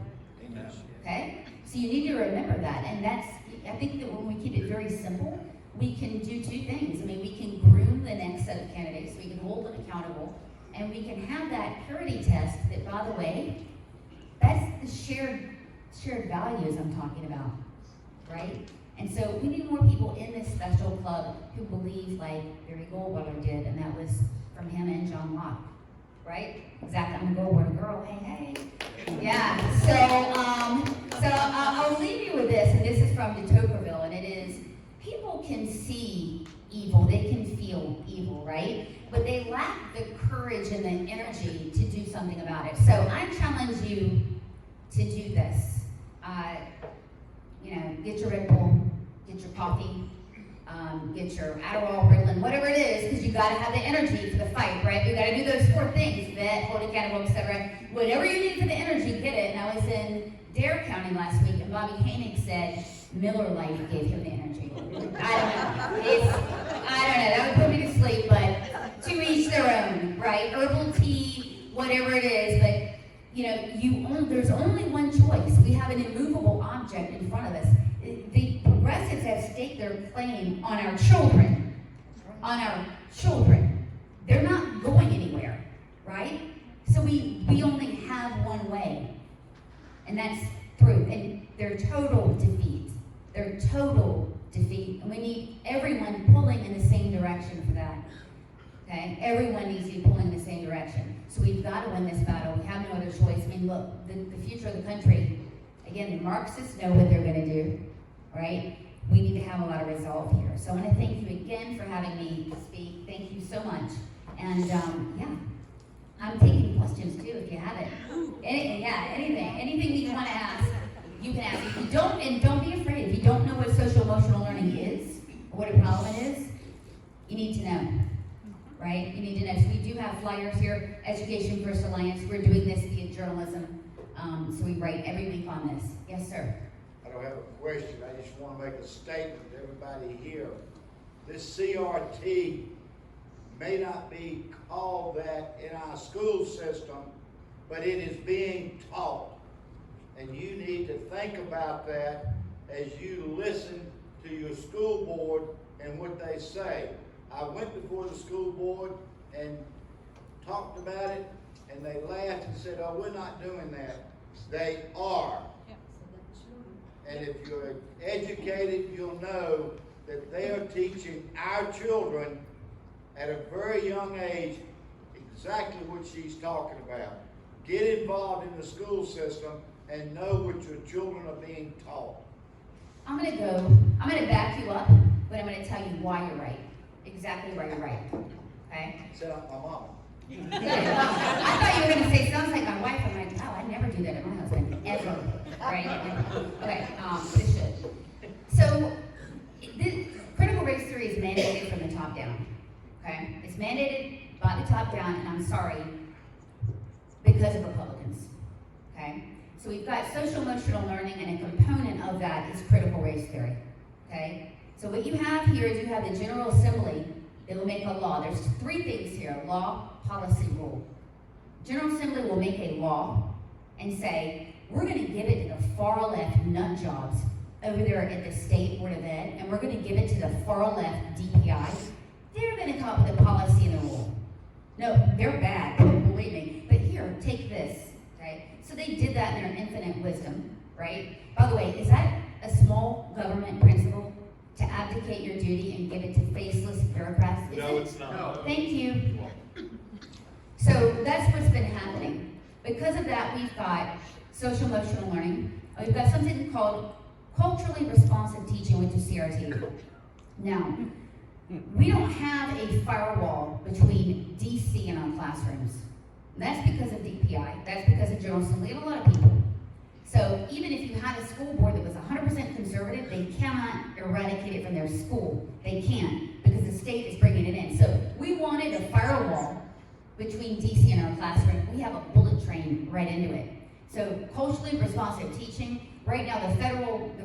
Okay? So you need to remember that. And I think that when we keep it very simple, we can do 2 things. I mean, we can groom the next set of candidates, we can hold them accountable, and we can have that purity test that, by the way, that's the shared values I'm talking about, right? And so we need more people in this special club who believe like Barry Goldwater did, and that was from him and John Locke, right? Exactly, I'm a Goldwater girl, hey. Yeah, so I'll leave you with this, and this is from de Tocqueville, and it is, people can see evil, they can feel evil, right? But they lack the courage and the energy to do something about it. So I challenge you to do this. Get your Red Bull, get your coffee, get your Adderall, Ritalin, whatever it is, because you got to have the energy for the fight, right? You got to do those 4 things, vet, hold accountable, etc. Whatever you need for the energy, get it. And I was in Dare County last week, and Bobby Koenig said Miller Lite gave him the energy. I don't know. That would put me to sleep, but to each their own, right? Herbal tea, whatever it is, but there's only one choice. We have an immovable object in front of us. The progressives have staked their claim on our children. on our children. They're not going anywhere, right? So we only have one way, and that's through, and they're total defeat. They're total defeat, and we need everyone pulling in the same direction for that. Okay, everyone needs to be pulling in the same direction. So we've got to win this battle. We have no other choice. I mean, look, the future of the country, again, the Marxists know what they're going to do, right? We need to have a lot of resolve here. So I want to thank you again for having me speak. Thank you so much. And yeah, I'm taking questions too if you have it. Anything you want to ask, you can ask. If you don't, and don't be afraid. If you don't know what social emotional learning is, or what a problem is, you need to know. Right? You need to know. So we do have flyers here, Education First Alliance. We're doing this via journalism. So we write every week on this. Yes, sir. I don't have a question. I just want to make a statement to everybody here. This CRT may not be called that in our school system, but it is being taught. And you need to think about that as you listen to your school board and what they say. I went before the school board and talked about it, and they laughed and said, oh, we're not doing that. They are. And if you're educated, you'll know that they are teaching our children at a very young age exactly what she's talking about. Get involved in the school system and know what your children are being taught. I'm going to back you up, but I'm going to tell you why you're right. Exactly why you're right. Okay? Set up my mama. I thought you were going to say, sounds like my wife. I'm like, oh, I never do that to my husband, ever. Right? Okay, it should. So, this critical race theory is mandated from the top down. Okay? It's mandated by the top down, and I'm sorry, because of Republicans. Okay? So we've got social emotional learning, and a component of that is critical race theory. Okay? So what you have here is you have the General Assembly that will make a law. There's three things here: law, policy, rule. General Assembly will make a law and say, we're going to give it to the far left nut jobs over there at the State Board of Ed, and we're going to give it to the far left DPI. They're going to come up with a policy and a rule. No, they're bad, believe me. But here, take this, okay? So they did that in their infinite wisdom, right? By the way, is that a small government principle? To abdicate your duty and give it to faceless bureaucrats? No, it's not. Thank you. So that's what's been happening. Because of that, we've got social emotional learning. We've got something called culturally responsive teaching, which is CRT. Now, we don't have a firewall between DC and our classrooms. That's because of DPI. That's because of General Assembly and a lot of people. So even if you had a school board that was 100% conservative, they cannot eradicate it from their school. They can't, because the state is bringing it in. So we wanted a firewall between DC and our classroom. We have a bullet train right into it. So culturally responsive teaching. Right now, the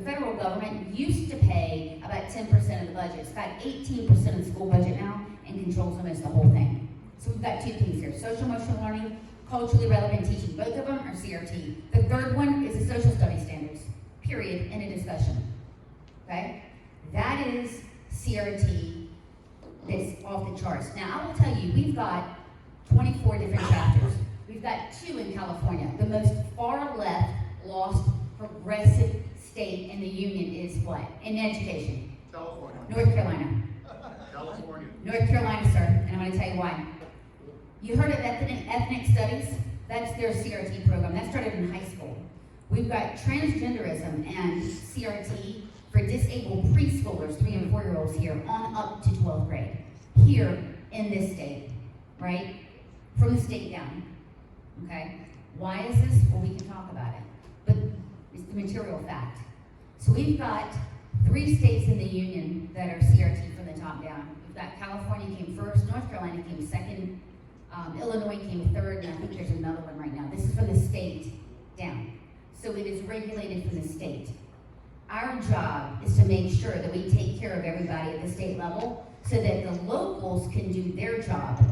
federal government used to pay about 10% of the budget. It's got 18% of the school budget now and controls almost the whole thing. So we've got two things here: social emotional learning, culturally relevant teaching. Both of them are CRT. The third one is the social studies standards, period, in a discussion. Okay? That is CRT that's off the charts. Now, I will tell you, we've got 24 different chapters. We've got 2 in California. The most far left, lost, progressive state in the union is what? In education? California. North Carolina. California. North Carolina, sir, and I'm going to tell you why. You heard of ethnic studies? That's their CRT program. That started in high school. We've got transgenderism and CRT for disabled preschoolers, 3 and 4-year-olds here, on up to 12th grade. Here in this state, right? From the state down. Okay? Why is this? Well, we can talk about it. But it's the material fact. So we've got 3 states in the union that are CRT from the top down. We've got California came first, North Carolina came second, Illinois came third, and I think there's another one right now. This is from the state down. So it is regulated from the state. Our job is to make sure that we take care of everybody at the state level so that the locals can do their job,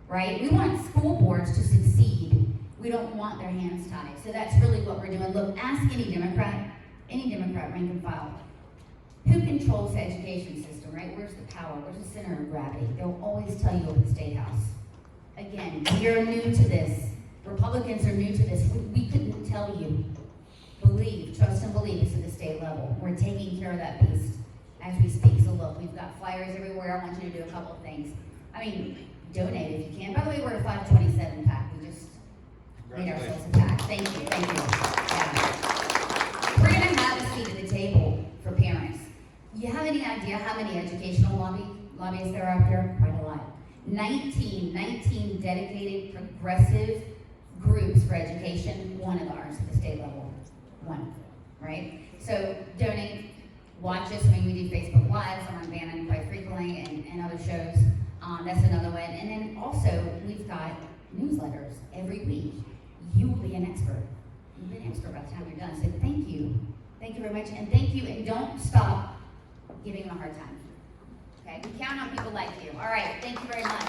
right? We want school boards to succeed. We don't want their hands tied. So that's really what we're doing. Look, ask any Democrat rank and file. who controls the education system, right? Where's the power? Where's the center of gravity? They'll always tell you over the State House. Again, you're new to this. Republicans are new to this. We couldn't tell you. Believe, trust and believe it's at the state level. We're taking care of that beast as we speak. So look, we've got flyers everywhere. I want you to do a couple of things. I mean, donate if you can. By the way, we're a 527 pack. We just made ourselves a pack. Thank you, thank you. Yeah. We're gonna have a seat at the table for parents. You have any idea how many educational lobbyists there are out there? Quite a lot. 19 dedicated progressive groups for education, one of ours at the state level. One, right? So donate, watch us. I mean, we do Facebook Lives. I'm on Bannon quite frequently and other shows. That's another one. And then also, we've got newsletters every week. You will be an expert. You'll be an expert by the time you're done. So thank you. Thank you very much. And thank you. And don't stop giving them a hard time. Okay? We count on people like you. All right. Thank you very much.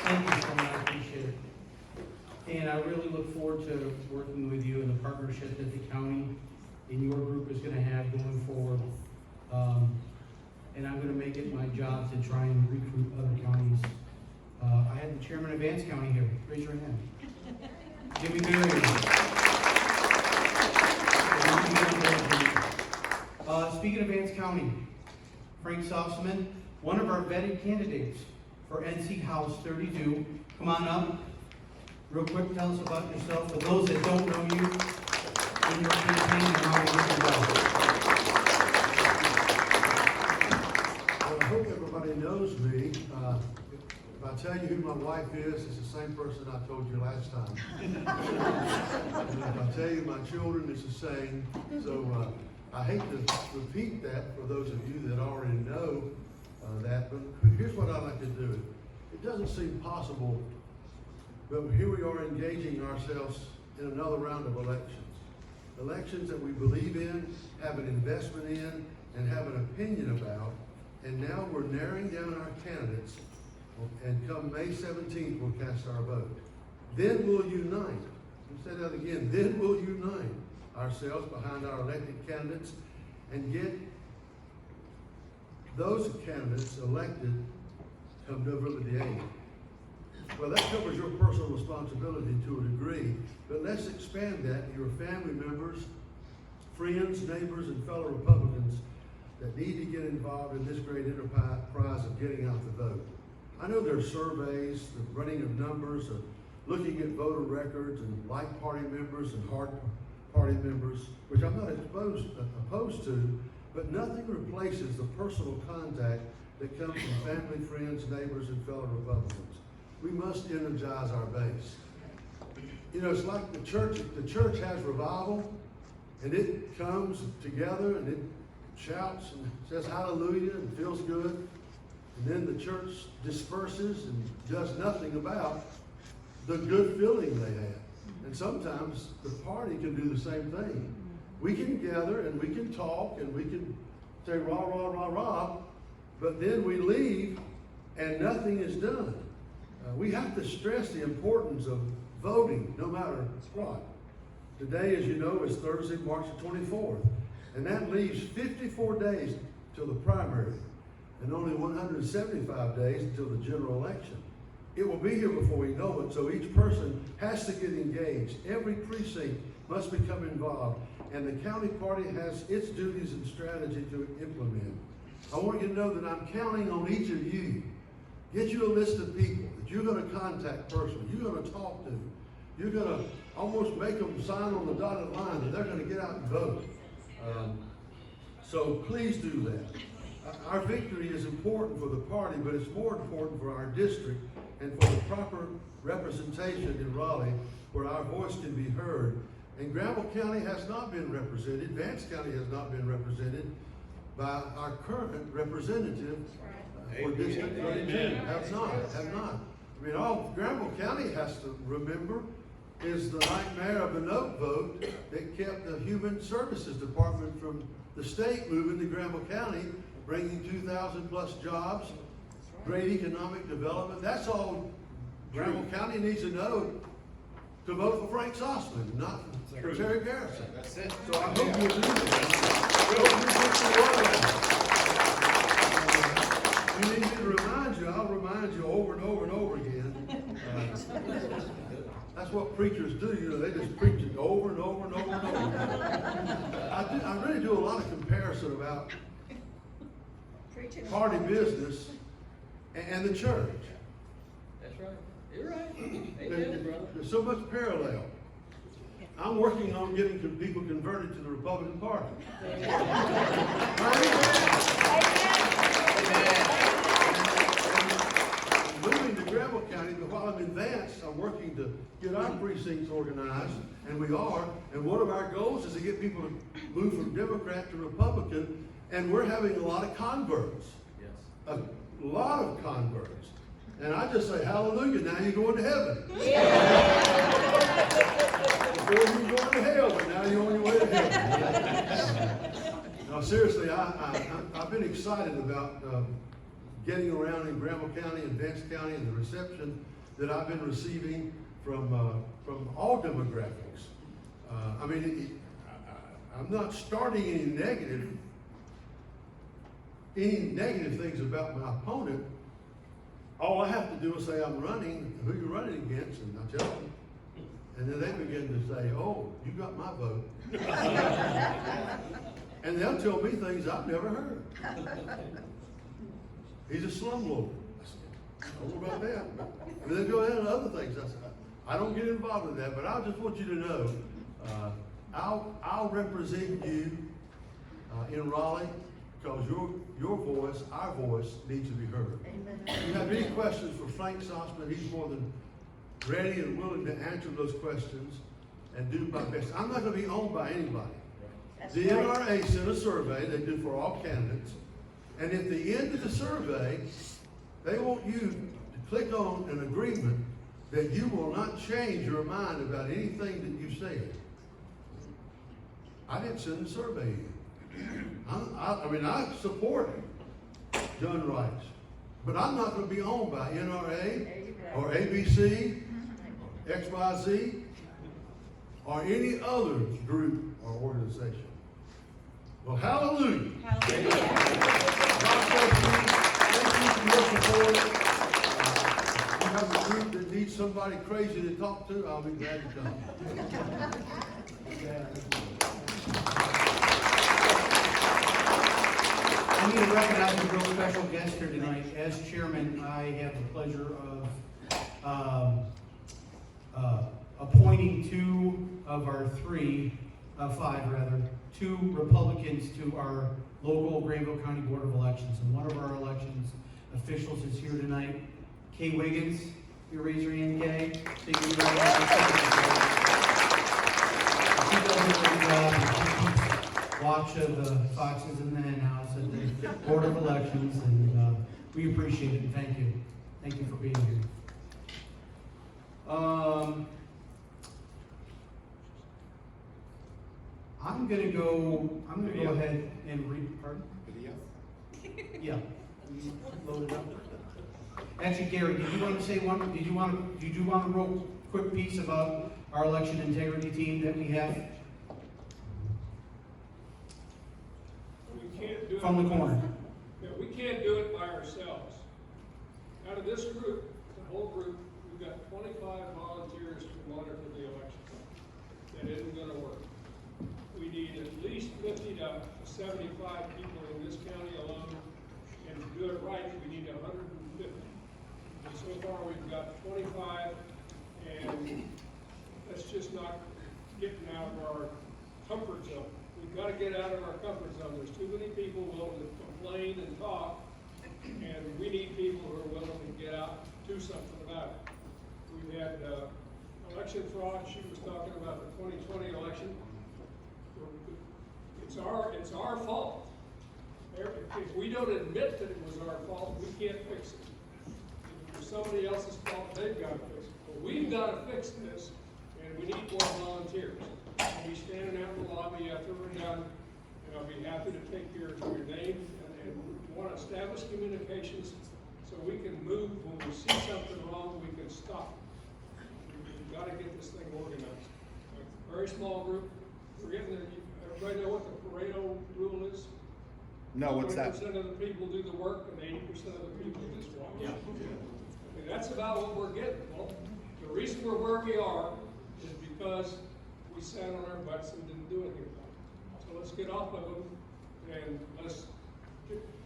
Thank you so much, I appreciate it. And I really look forward to working with you and the partnership that the county and your group is gonna have going forward. And I'm gonna make it my job to try and recruit other counties. I had the chairman of Vance County here, raise your hand. Jimmy Barrier. Speaking of Vance County, Frank Sossman, one of our vetted candidates for NC House 32. Come on up. Real quick, tell us about yourself for those that don't know you in your campaign and how you work well. Well, I hope everybody knows me. If I tell you who my wife is, it's the same person I told you last time. And if I tell you my children, it's the same. So I hate to repeat that for those of you that already know that, but here's what I like to do. It doesn't seem possible, but here we are engaging ourselves in another round of elections. Elections that we believe in, have an investment in, and have an opinion about, and now we're narrowing down our candidates, and come May 17th, we'll cast our vote. Then we'll unite. I'll say that again. Then we'll unite ourselves behind our elected candidates and get those candidates elected come November the 8th. Well, that covers your personal responsibility to a degree, but let's expand that to your family members, friends, neighbors, and fellow Republicans that need to get involved in this great enterprise of getting out the vote. I know there are surveys, the running of numbers, of looking at voter records and like party members and hard party members, which I'm not opposed to, but nothing replaces the personal contact that comes from family, friends, neighbors, and fellow Republicans. We must energize our base. You know, it's like the church has revival, and it comes together and it shouts and says hallelujah and feels good. And then the church disperses and does nothing about the good feeling they have. And sometimes the party can do the same thing. We can gather and we can talk and we can say rah, rah, rah, rah, but then we leave and nothing is done. We have to stress the importance of voting no matter what. Today, as you know, is Thursday, March the 24th, and that leaves 54 days till the primary and only 175 days until the general election. It will be here before we know it, so each person has to get engaged. Every precinct must become involved, and the county party has its duties and strategy to implement. I want you to know that I'm counting on each of you. Get you a list of people that you're going to contact personally, you're going to talk to. You're going to almost make them sign on the dotted line that they're going to get out and vote. So please do that. Our victory is important for the party, but it's more important for our district and for the proper representation in Raleigh where our voice can be heard. And Granville County has not been represented, Vance County has not been represented by our current representative for District 32. Have not. I mean, all Granville County has to remember is the nightmare of the no vote that kept the Human Services Department from the state moving to Granville County, bringing 2,000 plus jobs, great economic development. That's all Granville County needs to know to vote for Frank Sossman, not for Terry Garrison. That's it. So I hope you'll do that. You need me to remind you, I'll remind you over and over and over again. That's what preachers do, you know, they just preach it over and over and over and over. I really do a lot of comparison about party business and the church. That's right. You're right. Amen, brother. There's so much parallel. I'm working on getting people converted to the Republican Party. Moving to Granville County, but while I'm in Vance, I'm working to get our precincts organized, and we are. And one of our goals is to get people to move from Democrat to Republican, and we're having a lot of converts. Yes. A lot of converts. And I just say, hallelujah, now you're going to heaven. Before you were going to hell, but now you're on your way to heaven. No, seriously, I've been excited about getting around in Granville County and Vance County and the reception that I've been receiving from all demographics. I'm not starting any negative things about my opponent. All I have to do is say I'm running, who you're running against, and I tell them. And then they begin to say, oh, you got my vote. And they'll tell me things I've never heard. He's a slumlord. I don't know about that. And then go ahead and other things. I don't get involved in that, but I just want you to know, I'll represent you in Raleigh, because your voice, our voice, needs to be heard. Amen. If you have any questions for Frank Sossman, he's more than ready and willing to answer those questions and do my best. I'm not going to be owned by anybody. The NRA sent a survey they do for all candidates, and at the end of the survey, they want you to click on an agreement that you will not change your mind about anything that you said. I didn't send a survey in. I support gun rights, but I'm not going to be owned by NRA or ABC, XYZ, or any other group or organization. Well, hallelujah. Hallelujah. God bless you. Thank you for your support. If you have a group that needs somebody crazy to talk to, I'll be glad to come. I need to recognize a real special guest here tonight. As chairman, I have the pleasure of appointing two Republicans to our local Granville County Board of Elections. And one of our elections officials is here tonight, Kay Wiggins. You raise your hand, Kay. Thank you very much. She does a great job. Watch of the foxes in the hen house at the Board of Elections, and we appreciate it, and thank you. Thank you for being here. I'm gonna go ahead and read, pardon? Video? Yeah. Load it up. Actually, Gary, did you want to say one, did you want a real quick piece about our election integrity team that we have? From the corner. Yeah, we can't do it by ourselves. Out of this group, the whole group, we've got 25 volunteers to monitor the election. That isn't gonna work. We need at least 50 to 75 people in this county alone, and to do it right, we need 150. And so far, we've got 25, and that's just not getting out of our comfort zone. We've got to get out of our comfort zone. There's too many people willing to complain and talk, and we need people who are willing to get out and do something about it. We've had election fraud. She was talking about the 2020 election. It's our fault. If we don't admit that it was our fault, we can't fix it. If it's somebody else's fault, they've got to fix it. But we've got to fix this, and we need more volunteers. I'll be standing out in the lobby after we're done, and I'll be happy to take your name and want to establish communications so so we can move, when we see something wrong, we can stop. We've got to get this thing organized. A very small group, everybody know what the Pareto rule is? No, what's that? 20% of the people do the work and 80% of the people just watch. I mean, that's about what we're getting. Well, the reason we're where we are is because we sat on our butts and didn't do anything about it. So let's get off of them and let's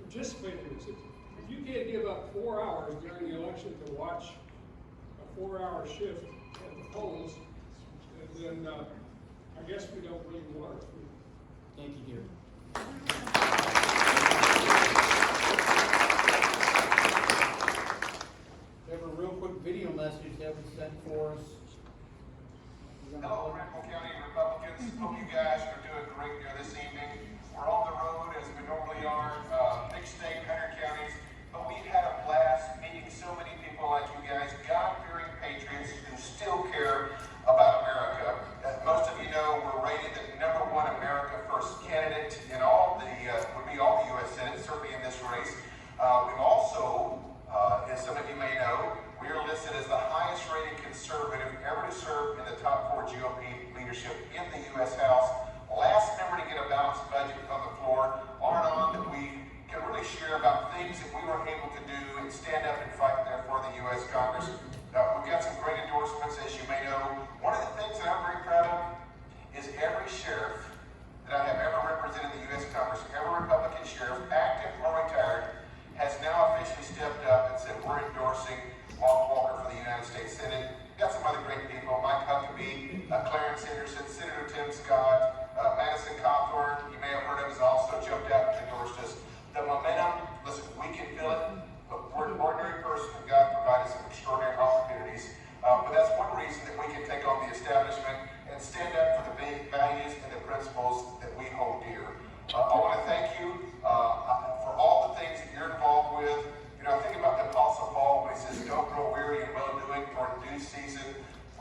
participate in this. If you can't give up 4 hours during the election to watch a 4-hour shift at the polls, then I guess we don't really want it. Thank you, dear. We have a real quick video message that was sent for us. Hello, Granville County Republicans. Hope you guys are doing great here this evening. We're on the road as we normally are, big state, 100 counties, but we've had a blast meeting so many people like you guys, God-fearing patriots who still care about America. As most of you know, we're rated the #1 America First candidate in all the, would be all the U.S. Senate, certainly in this race. We've also, as some of you may know, we are listed as the highest rated conservative ever to serve in the top 4 GOP leadership in the U.S. House. Last number to get a balanced budget on the floor. On that we can really share about things that we were able to do and stand up and fight there for the U.S. Congress. We've got some great endorsements, as you may know. One of the things that I'm very proud of is every sheriff that I have ever represented in the U.S. Congress, every Republican sheriff, active or retired, has now officially stepped up and said, we're endorsing Mark Walker for the United States Senate. Got some other great people, Mike Huckabee, Clarence Henderson, Senator Tim Scott, Madison Cawthorn, you may have heard of, has also jumped out and endorsed us. The momentum, listen, we can feel it, but we're an ordinary person and God provided some extraordinary opportunities. But that's one reason that we can take on the establishment and stand up for the values and the principles that we hold dear. I want to thank you for all the things that you're involved with. You know, I think about the Apostle Paul when he says, don't grow weary in well-doing, for in due season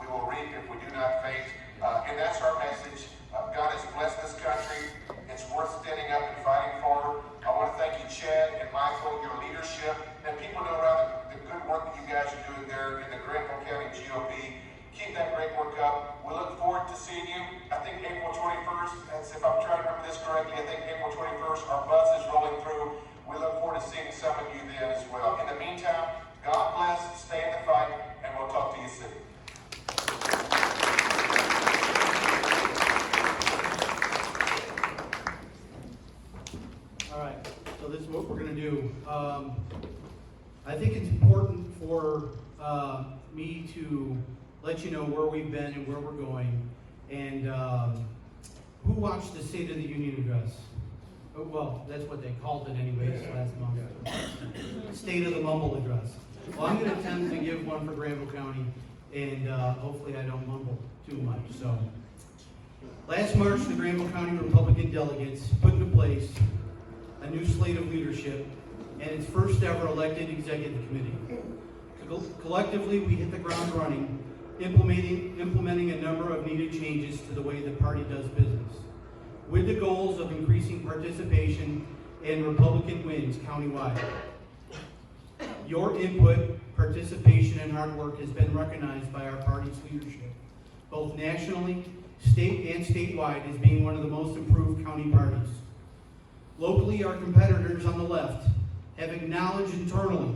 we will reap if we do not faint. And that's our message. God has blessed this country. It's worth standing up and fighting for. I want to thank you, Chad and Michael, your leadership, and people know around the good work that you guys are doing there in the Granville County GOP. Keep that great work up. We look forward to seeing you. I think April 21st, as if I'm trying to remember this correctly, I think April 21st, our bus is rolling through. We look forward to seeing some of you then as well. In the meantime, God bless, stay in the fight, and we'll talk to you soon. All right, so this is what we're going to do. I think it's important for me to let you know where we've been and where we're going. And who watched the State of the Union address? Oh, well, that's what they called it anyways last month. State of the Mumble address. Well, I'm going to attempt to give one for Granville County, and hopefully I don't mumble too much. So, last March, the Granville County Republican delegates put into place a new slate of leadership and its first ever elected executive committee. Collectively, we hit the ground running, implementing a number of needed changes to the way the party does business, with the goals of increasing participation and Republican wins countywide. Your input, participation, and hard work has been recognized by our party's leadership, both nationally, state, and statewide, as being one of the most improved county parties. Locally, our competitors on the left have acknowledged internally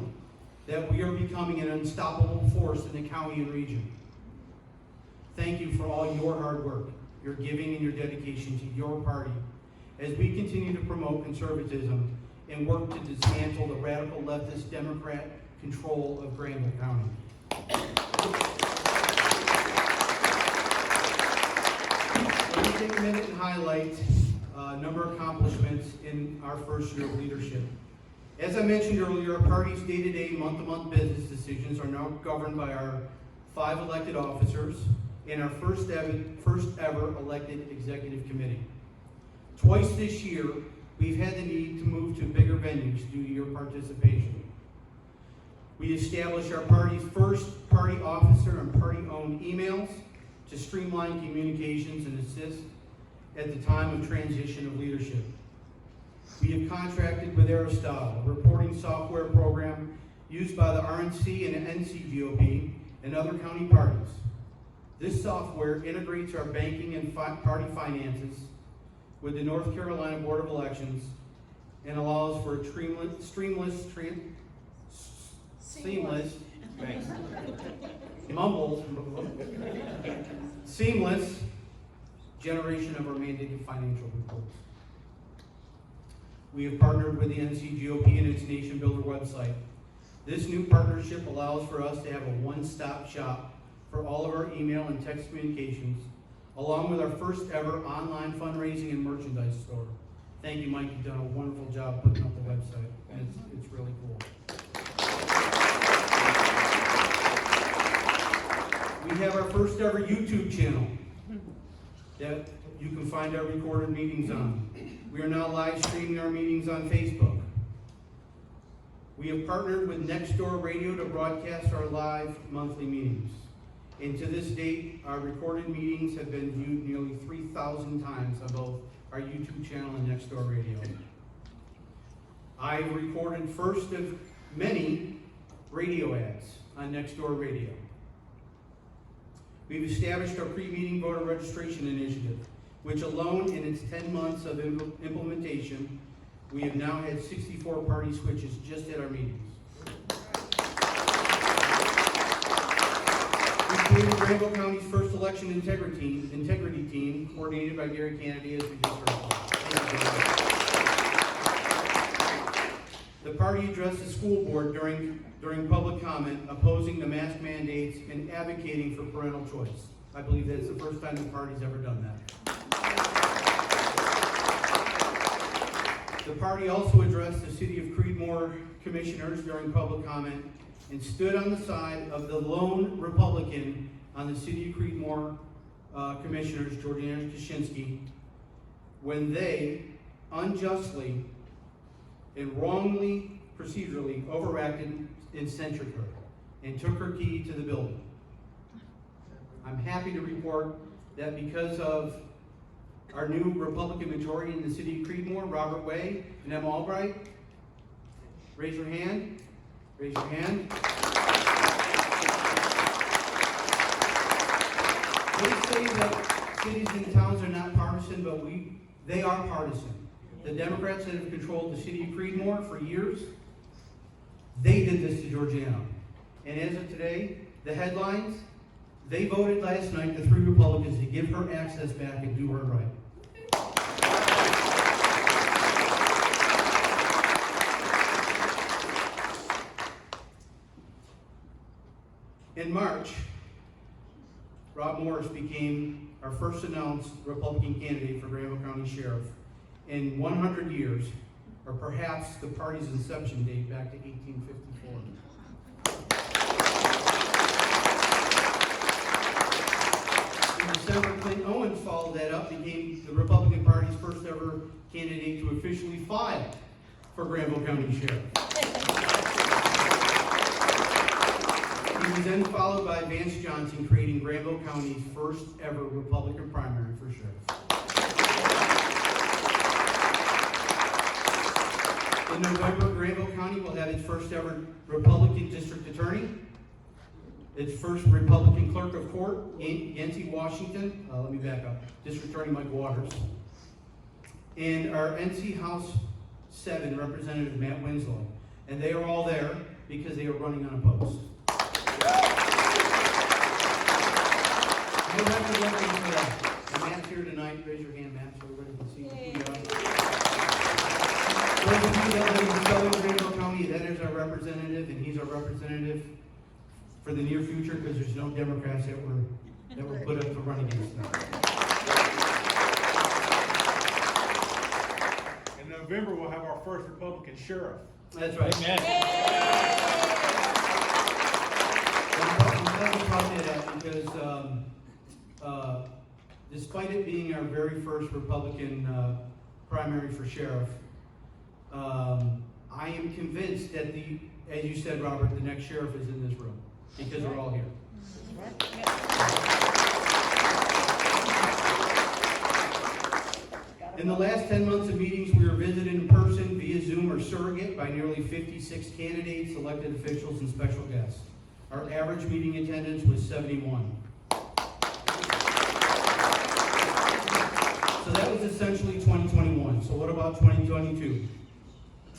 that we are becoming an unstoppable force in the county and region. Thank you for all your hard work, your giving, and your dedication to your party as we continue to promote conservatism and work to dismantle the radical leftist Democrat control of Granville County. Let me take a minute and highlight a number of accomplishments in our first year of leadership. As I mentioned earlier, our party's day-to-day, month-to-month business decisions are now governed by our 5 elected officers and our first ever elected executive committee. Twice this year, we've had the need to move to bigger venues due to your participation. We established our party's first party officer and party-owned emails to streamline communications and assist at the time of transition of leadership. We have contracted with Aristotle, a reporting software program used by the RNC and NCGOP and other county parties. This software integrates our banking and party finances with the North Carolina Board of Elections and allows for a seamless generation of our mandated financial reports. We have partnered with the NCGOP and its Nation Builder website. This new partnership allows for us to have a one-stop shop for all of our email and text communications, along with our first ever online fundraising and merchandise store. Thank you, Mike. You've done a wonderful job putting up the website. It's really cool. We have our first ever YouTube channel that you can find our recorded meetings on. We are now live streaming our meetings on Facebook. We have partnered with Nextdoor Radio to broadcast our live monthly meetings. And to this date, our recorded meetings have been viewed nearly 3,000 times on both our YouTube channel and Nextdoor Radio. I've recorded first of many radio ads on Nextdoor Radio. We've established our pre-meeting voter registration initiative, which alone in its 10 months of implementation, we have now had 64 party switches just at our meetings. We created Granville County's first election integrity team, coordinated by Gary Kennedy, as we just heard. The party addressed the school board during public comment, opposing the mask mandates and advocating for parental choice. I believe that's the first time the party's ever done that. The party also addressed the City of Creedmoor commissioners during public comment and stood on the side of the lone Republican on the City of Creedmoor commissioners, Georgiana Kaczynski, when they unjustly and wrongly, procedurally overacted and censured her and took her key to the building. I'm happy to report that because of our new Republican majority in the City of Creedmoor, Robert Way and Emma Albright, raise your hand. Raise your hand. They say that cities and towns are not partisan, but they are partisan. The Democrats that have controlled the City of Creedmoor for years, they did this to Georgiana. And as of today, the headlines, they voted last night, the 3 Republicans, to give her access back and do her right. In March, Rob Morris became our first announced Republican candidate for Granville County Sheriff in 100 years, or perhaps the party's inception date back to 1854. In December, Clint Owens followed that up, became the Republican Party's first ever candidate to officially file for Granville County Sheriff. He was then followed by Vance Johnson, creating Granville County's first ever Republican primary for sheriff. In November, Granville County will have its first ever Republican district attorney, its first Republican clerk of court, Yancy Washington, let me back up, District Attorney Mike Waters, and our NC House 7 Representative Matt Winslow. And they are all there because they are running unopposed. No representatives for that. And Matt's here tonight. Raise your hand, Matt, so everybody can see who you are. Those of you that live in Southern Granville County, that is our representative, and he's our representative for the near future, because there's no Democrats that were put up to run against them. In November, we'll have our first Republican sheriff. That's right. Because despite it being our very first Republican primary for sheriff, I am convinced that as you said, Robert, the next sheriff is in this room, because we're all here. In the last 10 months of meetings, we were visited in person, via Zoom or surrogate by nearly 56 candidates, elected officials, and special guests. Our average meeting attendance was 71. So that was essentially 2021. So what about 2022?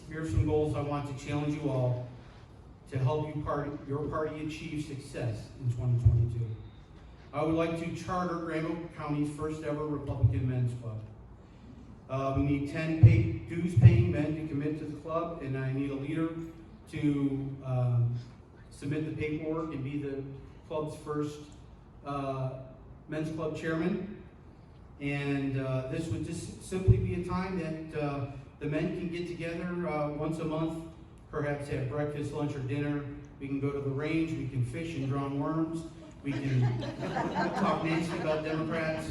Here are some goals I want to challenge you all to help your party achieve success in 2022. I would like to charter Granville County's first ever Republican Men's Club. We need 10 dues-paying men to commit to the club, and I need a leader to submit the paperwork and be the club's first men's club chairman. And this would just simply be a time that the men can get together once a month, perhaps have breakfast, lunch, or dinner. We can go to the range, we can fish and drown worms, we can talk nasty about Democrats.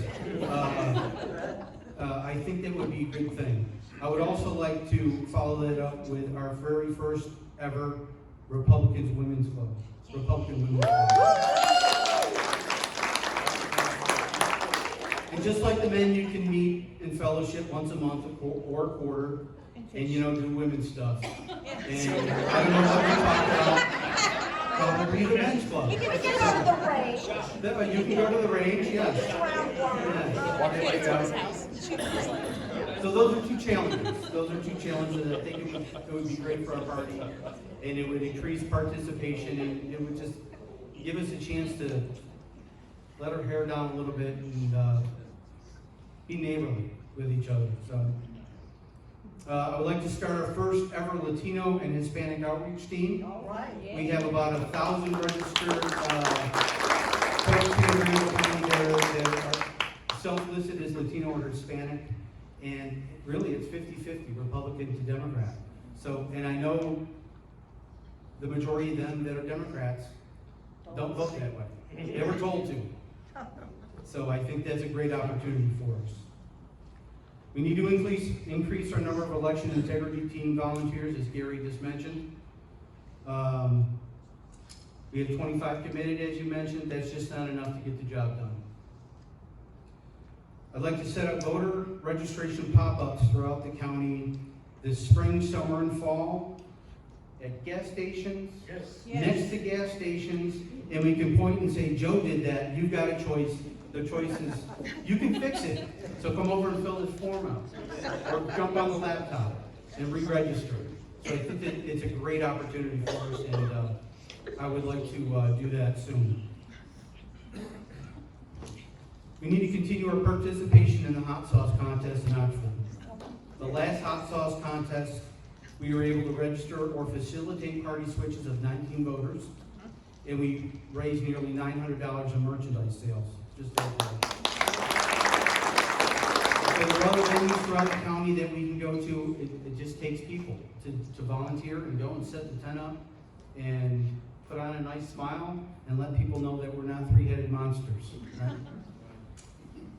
I think that would be a good thing. I would also like to follow that up with our very first ever Republican Women's Club. And just like the men, you can meet in fellowship once a month or a quarter, and do women's stuff. And I don't know what we talk about. Probably the men's club. You can go to the range. You can go to the range, yes. So those are two challenges. Those are two challenges that I think it would be great for our party, and it would increase participation, and it would just give us a chance to let our hair down a little bit and be neighborly with each other. So I would like to start our first ever Latino and Hispanic outreach team. All right. We have about 1,000 registered folks here in Granville County that are self-listed as Latino or Hispanic, and really it's 50-50, Republican to Democrat. So, and I know the majority of them that are Democrats don't vote that way. They were told to. So I think that's a great opportunity for us. We need to increase our number of election integrity team volunteers, as Gary just mentioned. We have 25 committed, as you mentioned. That's just not enough to get the job done. I'd like to set up voter registration pop-ups throughout the county this spring, summer, and fall at gas stations, next to gas stations, and we can point and say, Joe did that, you've got a choice. The choice is, you can fix it. So come over and fill this form out, or jump on the laptop and re-register. So I think that it's a great opportunity for us, and I would like to do that soon. We need to continue our participation in the hot sauce contest in Oxford. The last hot sauce contest, we were able to register or facilitate party switches of 19 voters, and we raised nearly $900 in merchandise sales. Just there are other venues throughout the county that we can go to. It just takes people to volunteer and go and set the tent up and put on a nice smile and let people know that we're not three-headed monsters. Right?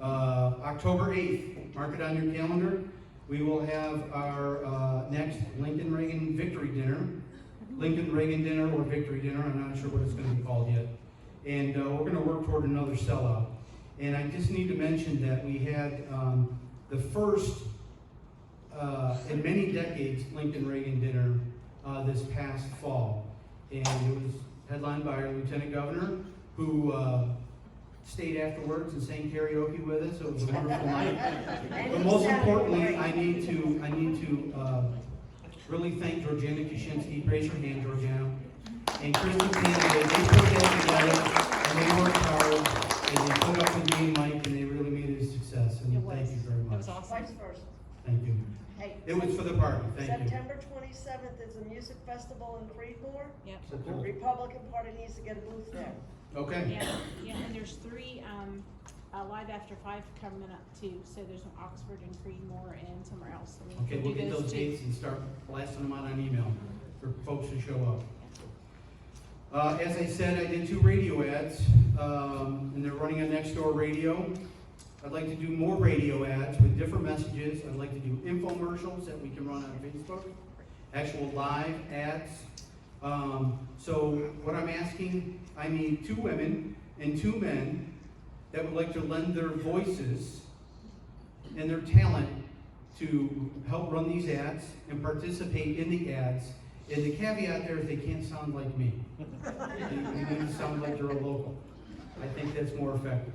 October 8th, mark it on your calendar. We will have our next Lincoln Reagan Victory Dinner. Lincoln Reagan Dinner or Victory Dinner, I'm not sure what it's going to be called yet. And we're going to work toward another sellout. And I just need to mention that we had the first, in many decades, Lincoln Reagan Dinner this past fall. And it was headlined by our Lieutenant Governor, who stayed afterwards and sang karaoke with us. It was a wonderful night. But most importantly, I need to really thank Georgiana Kaczynski. Raise your hand, Georgiana. And Kristen Canada. They put that together, and they worked hard, and they put up with me and Mike, and they really made it a success. And thank you very much. It was awesome. Vice versa. Thank you. Hey, It was for the party. Thank you. September 27th is a music festival in Creedmoor. Yep. The Republican Party needs to get a booth there. Okay. Yeah, and there's 3 Live After 5 coming up too. So there's an Oxford and Creedmoor and somewhere else. So Okay, we'll get those dates and start blasting them out on email for folks to show up. As I said, I did 2 radio ads, and they're running on Nextdoor Radio. I'd like to do more radio ads with different messages. I'd like to do infomercials that we can run on Facebook, actual live ads. So what I'm asking, I need 2 women and 2 men that would like to lend their voices and their talent to help run these ads and participate in the ads. And the caveat there is they can't sound like me. You need to sound like you're a local. I think that's more effective.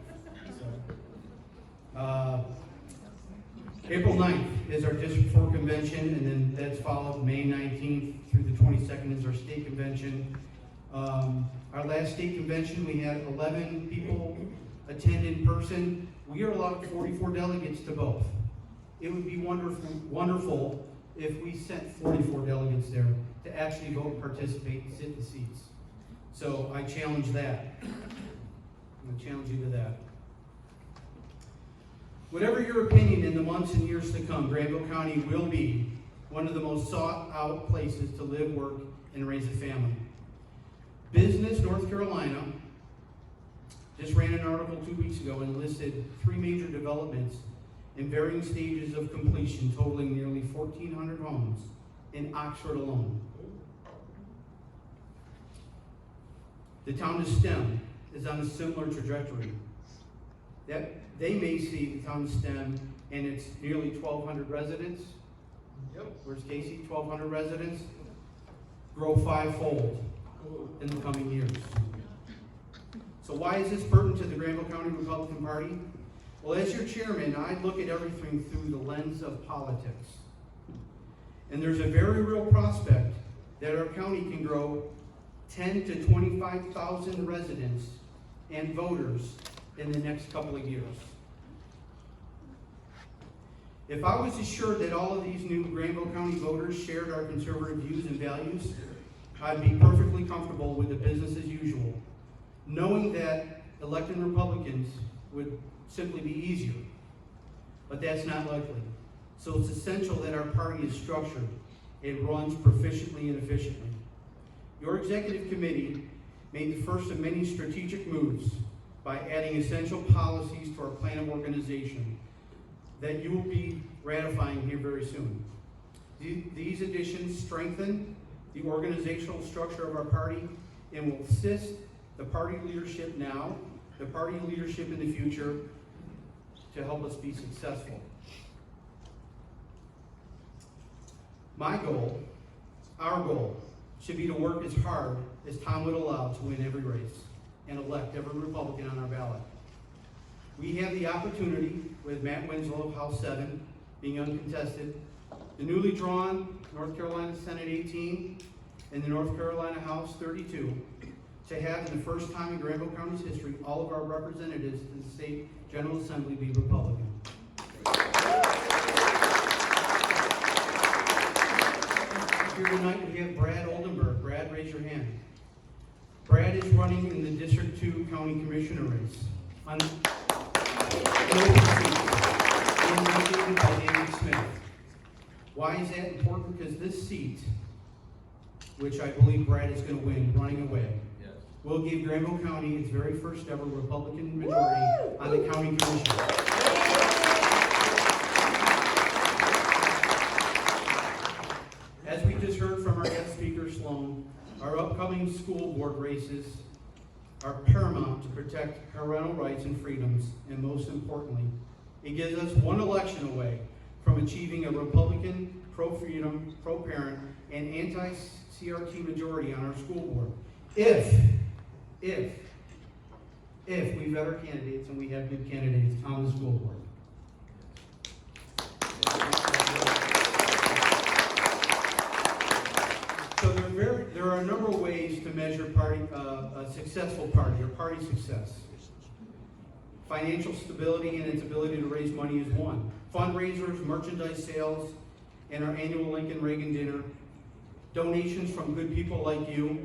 April 9th is our District 4 convention, and then that's followed May 19th through the 22nd is our state convention. Our last state convention, we had 11 people attend in person. We are allowed 44 delegates to both. It would be wonderful if we sent 44 delegates there to actually vote and participate and sit in the seats. So I challenge that. I'm going to challenge you to that. Whatever your opinion in the months and years to come, Granville County will be one of the most sought out places to live, work, and raise a family. Business North Carolina just ran an article 2 weeks ago and listed 3 major developments in varying stages of completion, totaling nearly 1,400 homes in Oxford alone. The town of Stem is on a similar trajectory. That they may see the town of Stem and its nearly 1,200 residents. Yep. Where's Casey? 1,200 residents grow 5-fold in the coming years. So why is this pertinent to the Granville County Republican Party? Well, as your chairman, I look at everything through the lens of politics. And there's a very real prospect that our county can grow 10 to 25,000 residents and voters in the next couple of years. If I was assured that all of these new Granville County voters shared our conservative views and values, I'd be perfectly comfortable with the business as usual, knowing that electing Republicans would simply be easier. But that's not likely. So it's essential that our party is structured and runs proficiently and efficiently. Your executive committee made the first of many strategic moves by adding essential policies to our plan of organization that you will be ratifying here very soon. These additions strengthen the organizational structure of our party and will assist the party leadership now, the party leadership in the future, to help us be successful. My goal, our goal, should be to work as hard as time would allow to win every race and elect every Republican on our ballot. We have the opportunity, with Matt Winslow, House 7, being uncontested, the newly drawn North Carolina Senate 18, and the North Carolina House 32, to have, in the first time in Granville County's history, all of our representatives in the state General Assembly be Republican. Here tonight we have Brad Oldenburg. Brad, raise your hand. Brad is running in the District 2 County Commissioner race. On by David Smith. Why is that important? Because this seat, which I believe Brad is going to win, running away, will give Granville County its very first ever Republican majority on the county commission. As we just heard from our guest speaker, Sloan, our upcoming school board races are paramount to protect parental rights and freedoms, and most importantly, it gives us one election away from achieving a Republican, pro-freedom, pro-parent, and anti-CRT majority on our school board. If we vet our candidates and we have good candidates on the school board. So there are a number of ways to measure a successful party or party success. Financial stability and its ability to raise money is one. Fundraisers, merchandise sales, and our annual Lincoln Reagan dinner. Donations from good people like you.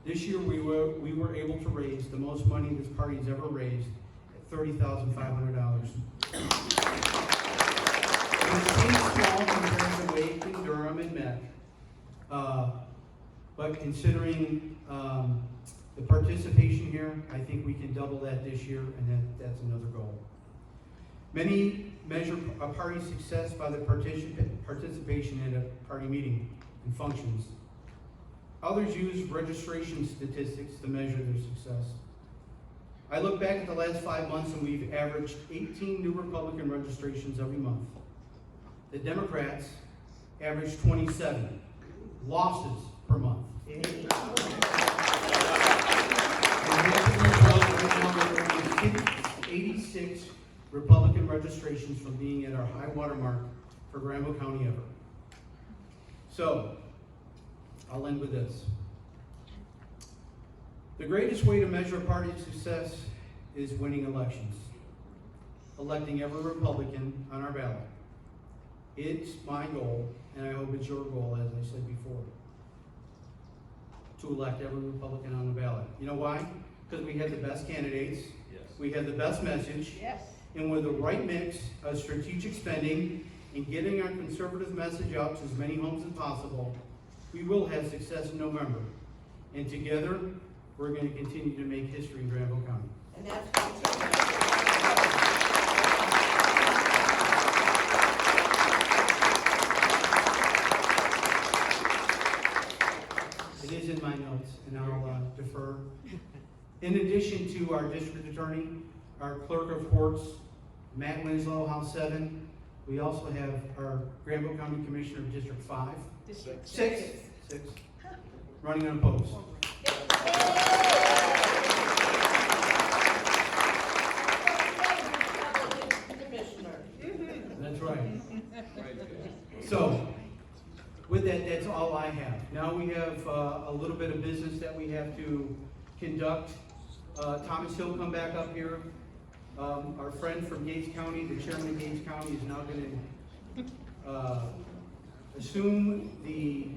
This year we were able to raise the most money this party has ever raised at $30,500. It seems small compared to Wake and Durham and Met, but considering the participation here, I think we can double that this year, and that's another goal. Many measure a party's success by the participation in a party meeting and functions. Others use registration statistics to measure their success. I look back at the last 5 months and we've averaged 18 new Republican registrations every month. The Democrats averaged 27 losses per month. And right now, we're only 86 Republican registrations from being at our high water mark for Granville County ever. So, I'll end with this. The greatest way to measure a party's success is winning elections. Electing every Republican on our ballot. It's my goal, and I hope it's your goal, as I said before, to elect every Republican on the ballot. You know why? Because we had the best candidates. Yes. We had the best message. Yes. And with the right mix of strategic spending and getting our conservative message out to as many homes as possible, we will have success in November. And together, we're going to continue to make history in Granville County. And that's It is in my notes, and I'll defer. In addition to our district attorney, our clerk of courts, Matt Winslow, House 7, we also have our Granville County Commissioner of District 5. Six. Running unopposed. That's right. So, with that, that's all I have. Now we have a little bit of business that we have to conduct. Thomas Hill come back up here. Our friend from Gates County, the chairman of Gates County, is now going to assume the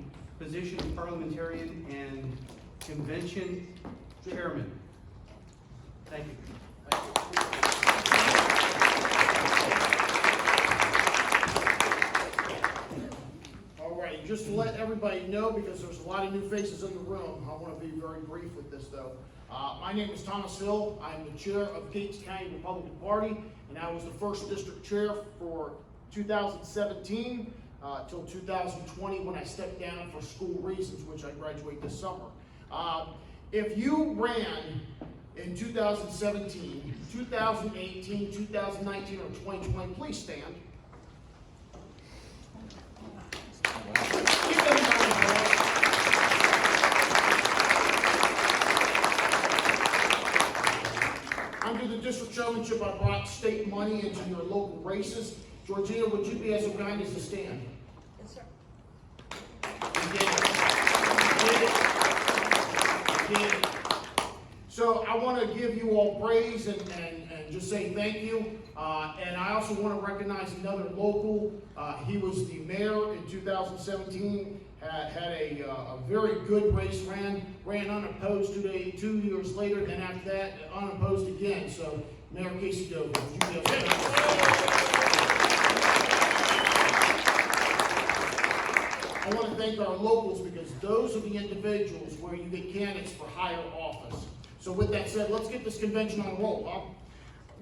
position of parliamentarian and convention chairman. Thank you. All right, just to let everybody know, because there's a lot of new faces in the room, I want to be very brief with this though. My name is Thomas Hill. I'm the chair of Gates County Republican Party, and I was the first district chair for 2017 till 2020 when I stepped down for school reasons, which I graduate this summer. If you ran in 2017, 2018, 2019, or 2020, please stand. Keep them in mind. Under the district chairmanship, I brought state money into your local races. Georgina, would you be so kind as to stand? Yes, sir. You did it. So I want to give you all praise and just say thank you. And I also want to recognize another local. He was the mayor in 2017. Had a very good race, ran unopposed 2 years later, then after that, unopposed again. So, Mayor Casey Dover, would you be able to I want to thank our locals because those are the individuals where you get candidates for higher office. So with that said, let's get this convention on the roll.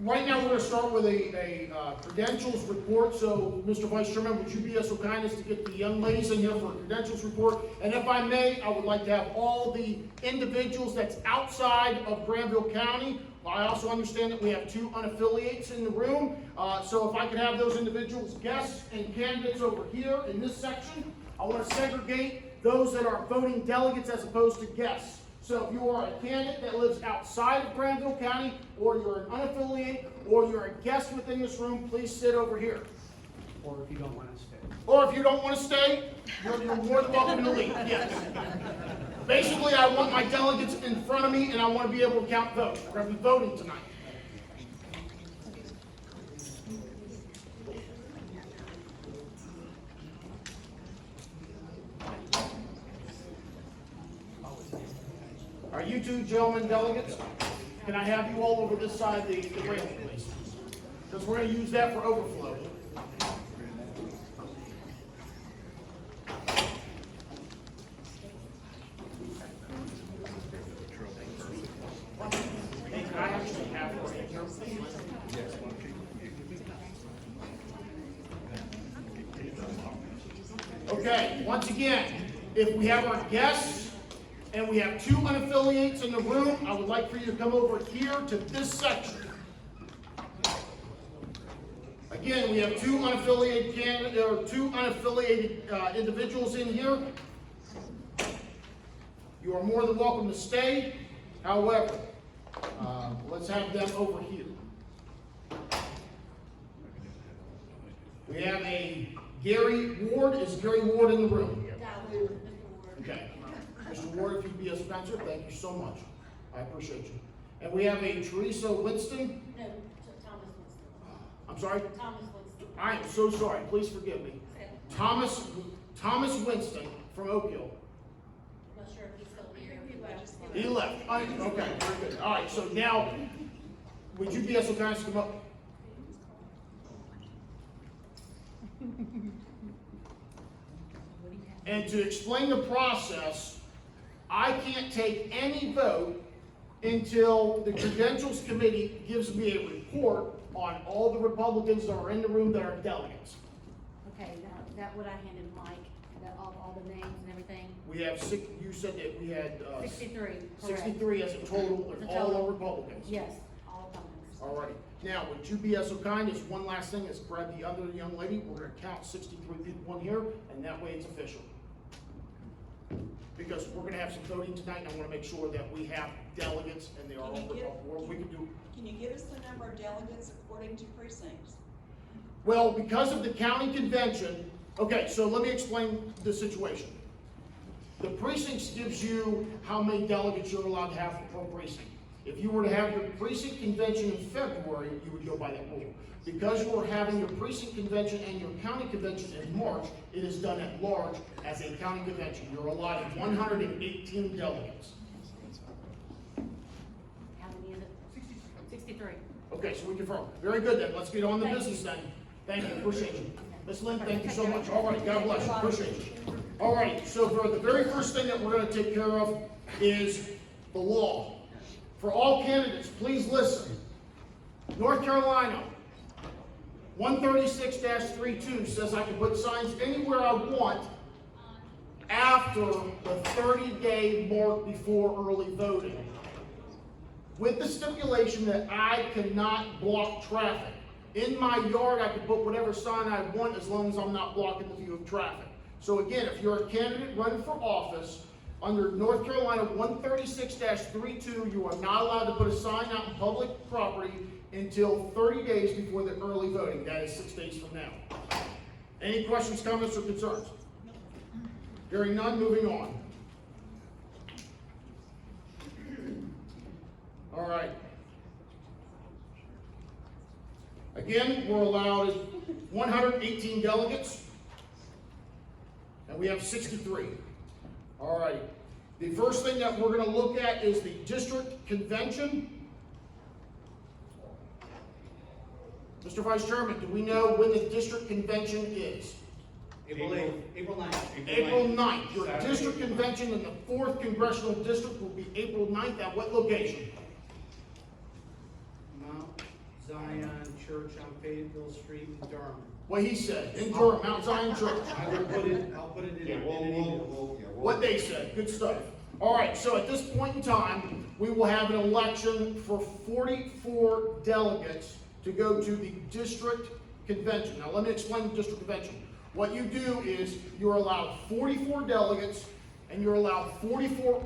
Right now, we're going to start with a credentials report. So, Mr. Vice Chairman, would you be so kind as to get the young ladies in here for a credentials report? And if I may, I would like to have all the individuals that's outside of Granville County. I also understand that we have 2 unaffiliates in the room. So if I could have those individuals, guests and candidates over here in this section. I want to segregate those that are voting delegates as opposed to guests. So if you are a candidate that lives outside of Granville County, or you're an unaffiliate, or you're a guest within this room, please sit over here. Or if you don't want to stay. Or if you don't want to stay, you're more than welcome to leave, yes. Basically, I want my delegates in front of me, and I want to be able to count votes. We're going to be voting tonight. Are you 2 gentlemen delegates? Can I have you all over this side of the railing, please? Because we're going to use that for overflow. Hey, can I actually have it right here? Okay, once again, if we have our guests, and we have 2 unaffiliates in the room, I would like for you to come over here to this section. Again, we have two unaffiliated individuals in here. You are more than welcome to stay. However, let's have them over here. We have a Gary Ward. Is Gary Ward in the room? Okay. Mr. Ward, if you'd be a Spencer, thank you so much. I appreciate you. And we have a Teresa Winston. No, Thomas Winston. I'm sorry? Thomas Winston. I am so sorry. Please forgive me. Thomas Winston from Oak Hill. I'm not sure if he's still here. He left. Okay, very good. All right, so now, would you be so kind as to come up? And to explain the process, I can't take any vote until the Credentials Committee gives me a report on all the Republicans that are in the room that are delegates. Okay, now, is that what I handed Mike, that all the names and everything? We have you said that we had 63, correct. 63 as a total of The all total. our Republicans. Yes, all Republicans. All righty. Now, would you be so kind as one last thing is grab the other young lady. We're going to count 63 people in here, and that way it's official. Because we're going to have some voting tonight, and I want to make sure that we have delegates, and they are all we can do. Can you give us the number of delegates according to precincts? Well, because of the county convention, okay, so let me explain the situation. The precincts gives you how many delegates you're allowed to have per precinct. If you were to have your precinct convention in February, you would go by that rule. Because you are having your precinct convention and your county convention in March, it is done at large as a county convention. You're allotted 118 delegates. How many is it? 63. Okay, so we confirm. Very good then. Let's get on the business then. Thank you. Appreciate you. Ms. Lynn, thank you so much. All right, God bless you. Appreciate you. All right, so for the very first thing that we're going to take care of is the law. For all candidates, please listen. North Carolina, 136-32 says I can put signs anywhere I want after the 30-day mark before early voting, with the stipulation that I cannot block traffic. In my yard, I can put whatever sign I want as long as I'm not blocking the view of traffic. So again, if you're a candidate running for office, under North Carolina 136-32, you are not allowed to put a sign out in public property until 30 days before the early voting. That is 6 days from now. Any questions, comments, or concerns? Hearing none, moving on. All right. Again, we're allowed 118 delegates, and we have 63. All right. The first thing that we're going to look at is the district convention. Mr. Vice Chairman, do we know when the district convention is? April 8th, April 9th. April 9th. Your district convention in the 4th Congressional District will be April 9th. At what location? Mount Zion Church on Fayetteville Street in Durham. What he said, in Durham, Mount Zion Church. I'll put it in an email. What they said, good stuff. All right, so at this point in time, we will have an election for 44 delegates to go to the district convention. Now let me explain the district convention. What you do is you're allowed 44 delegates, and you're allowed 44